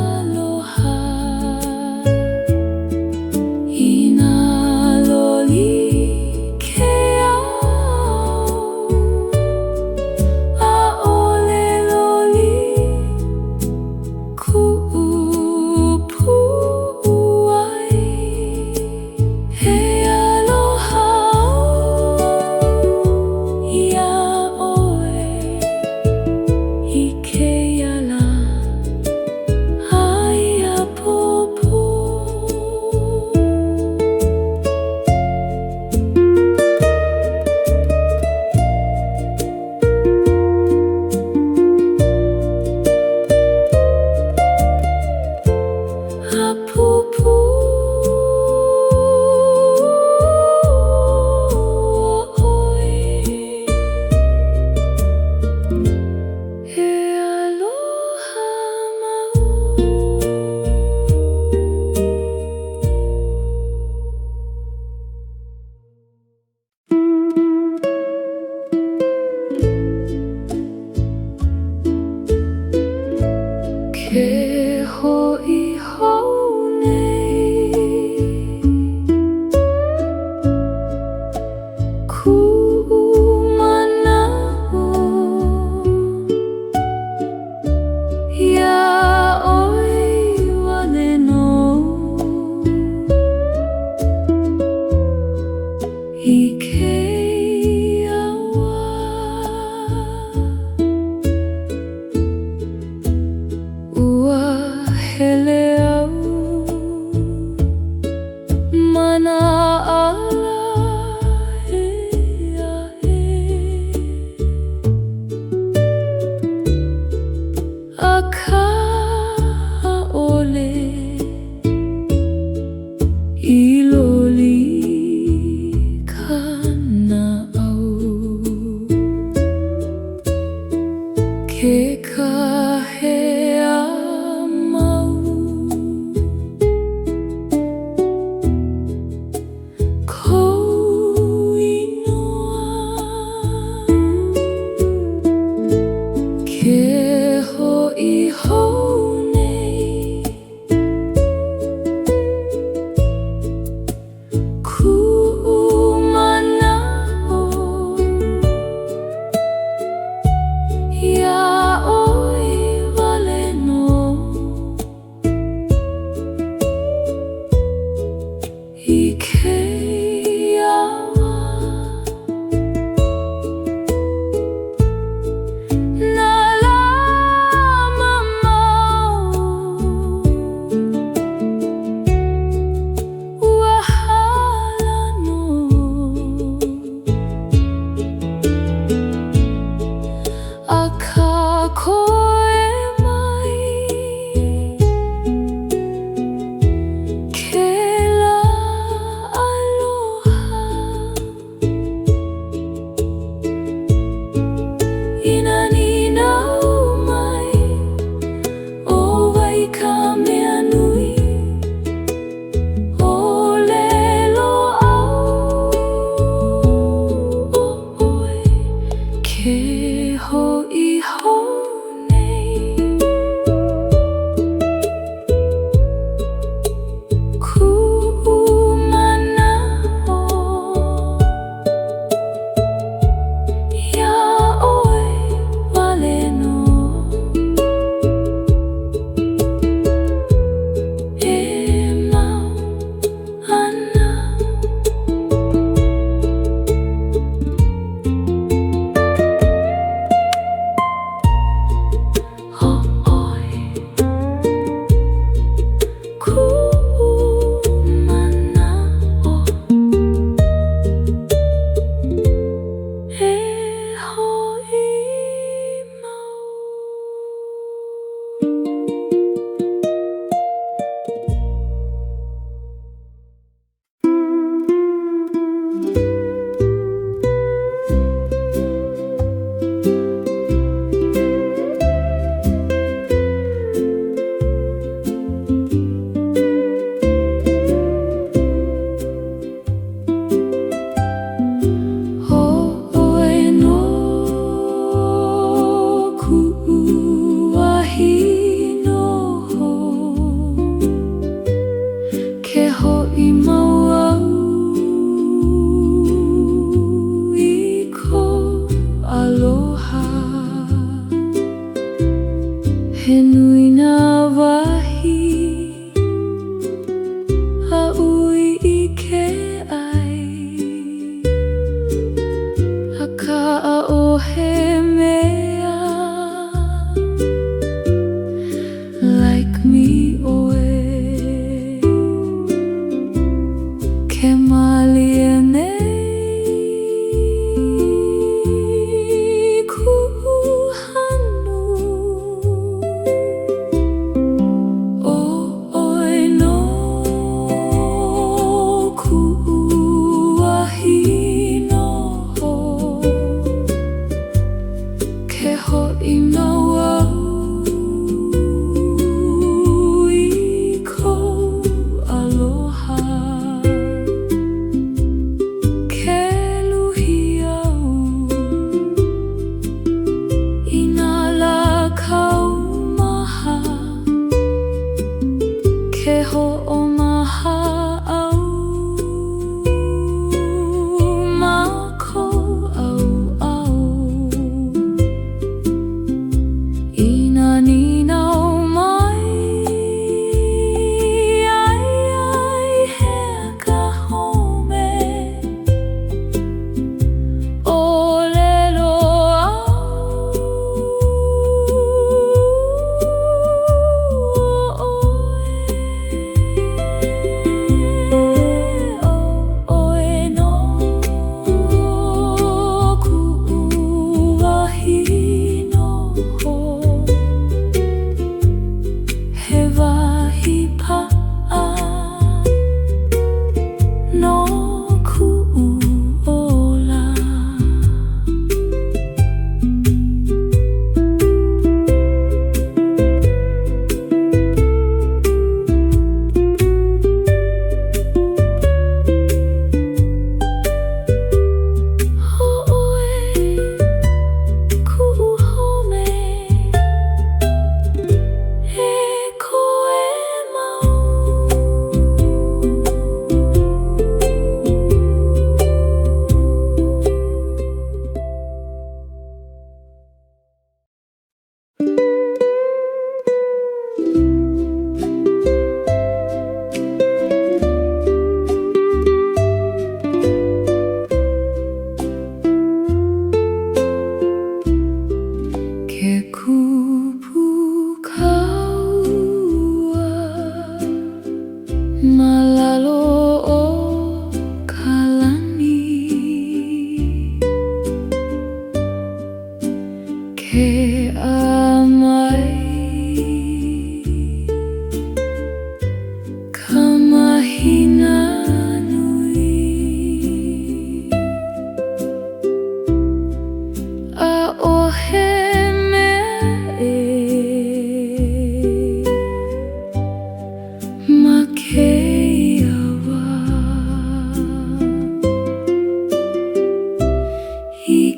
aloha I nā loli ke au a'ole loli ku'u ai he aloha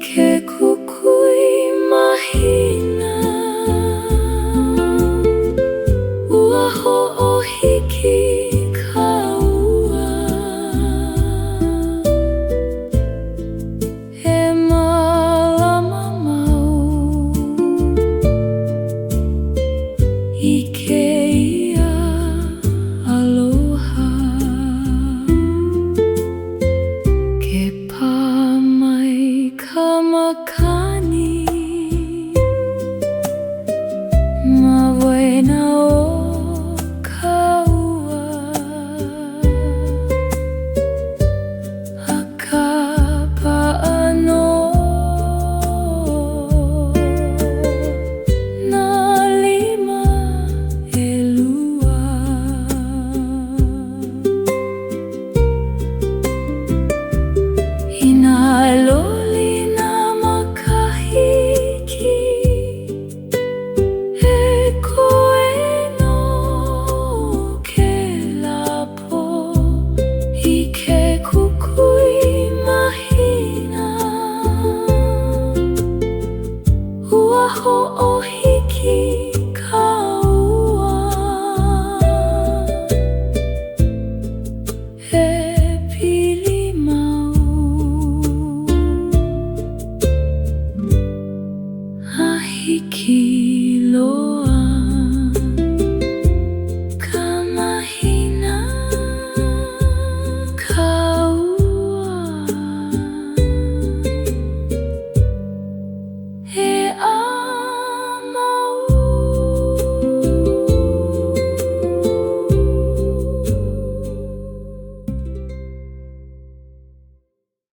ike.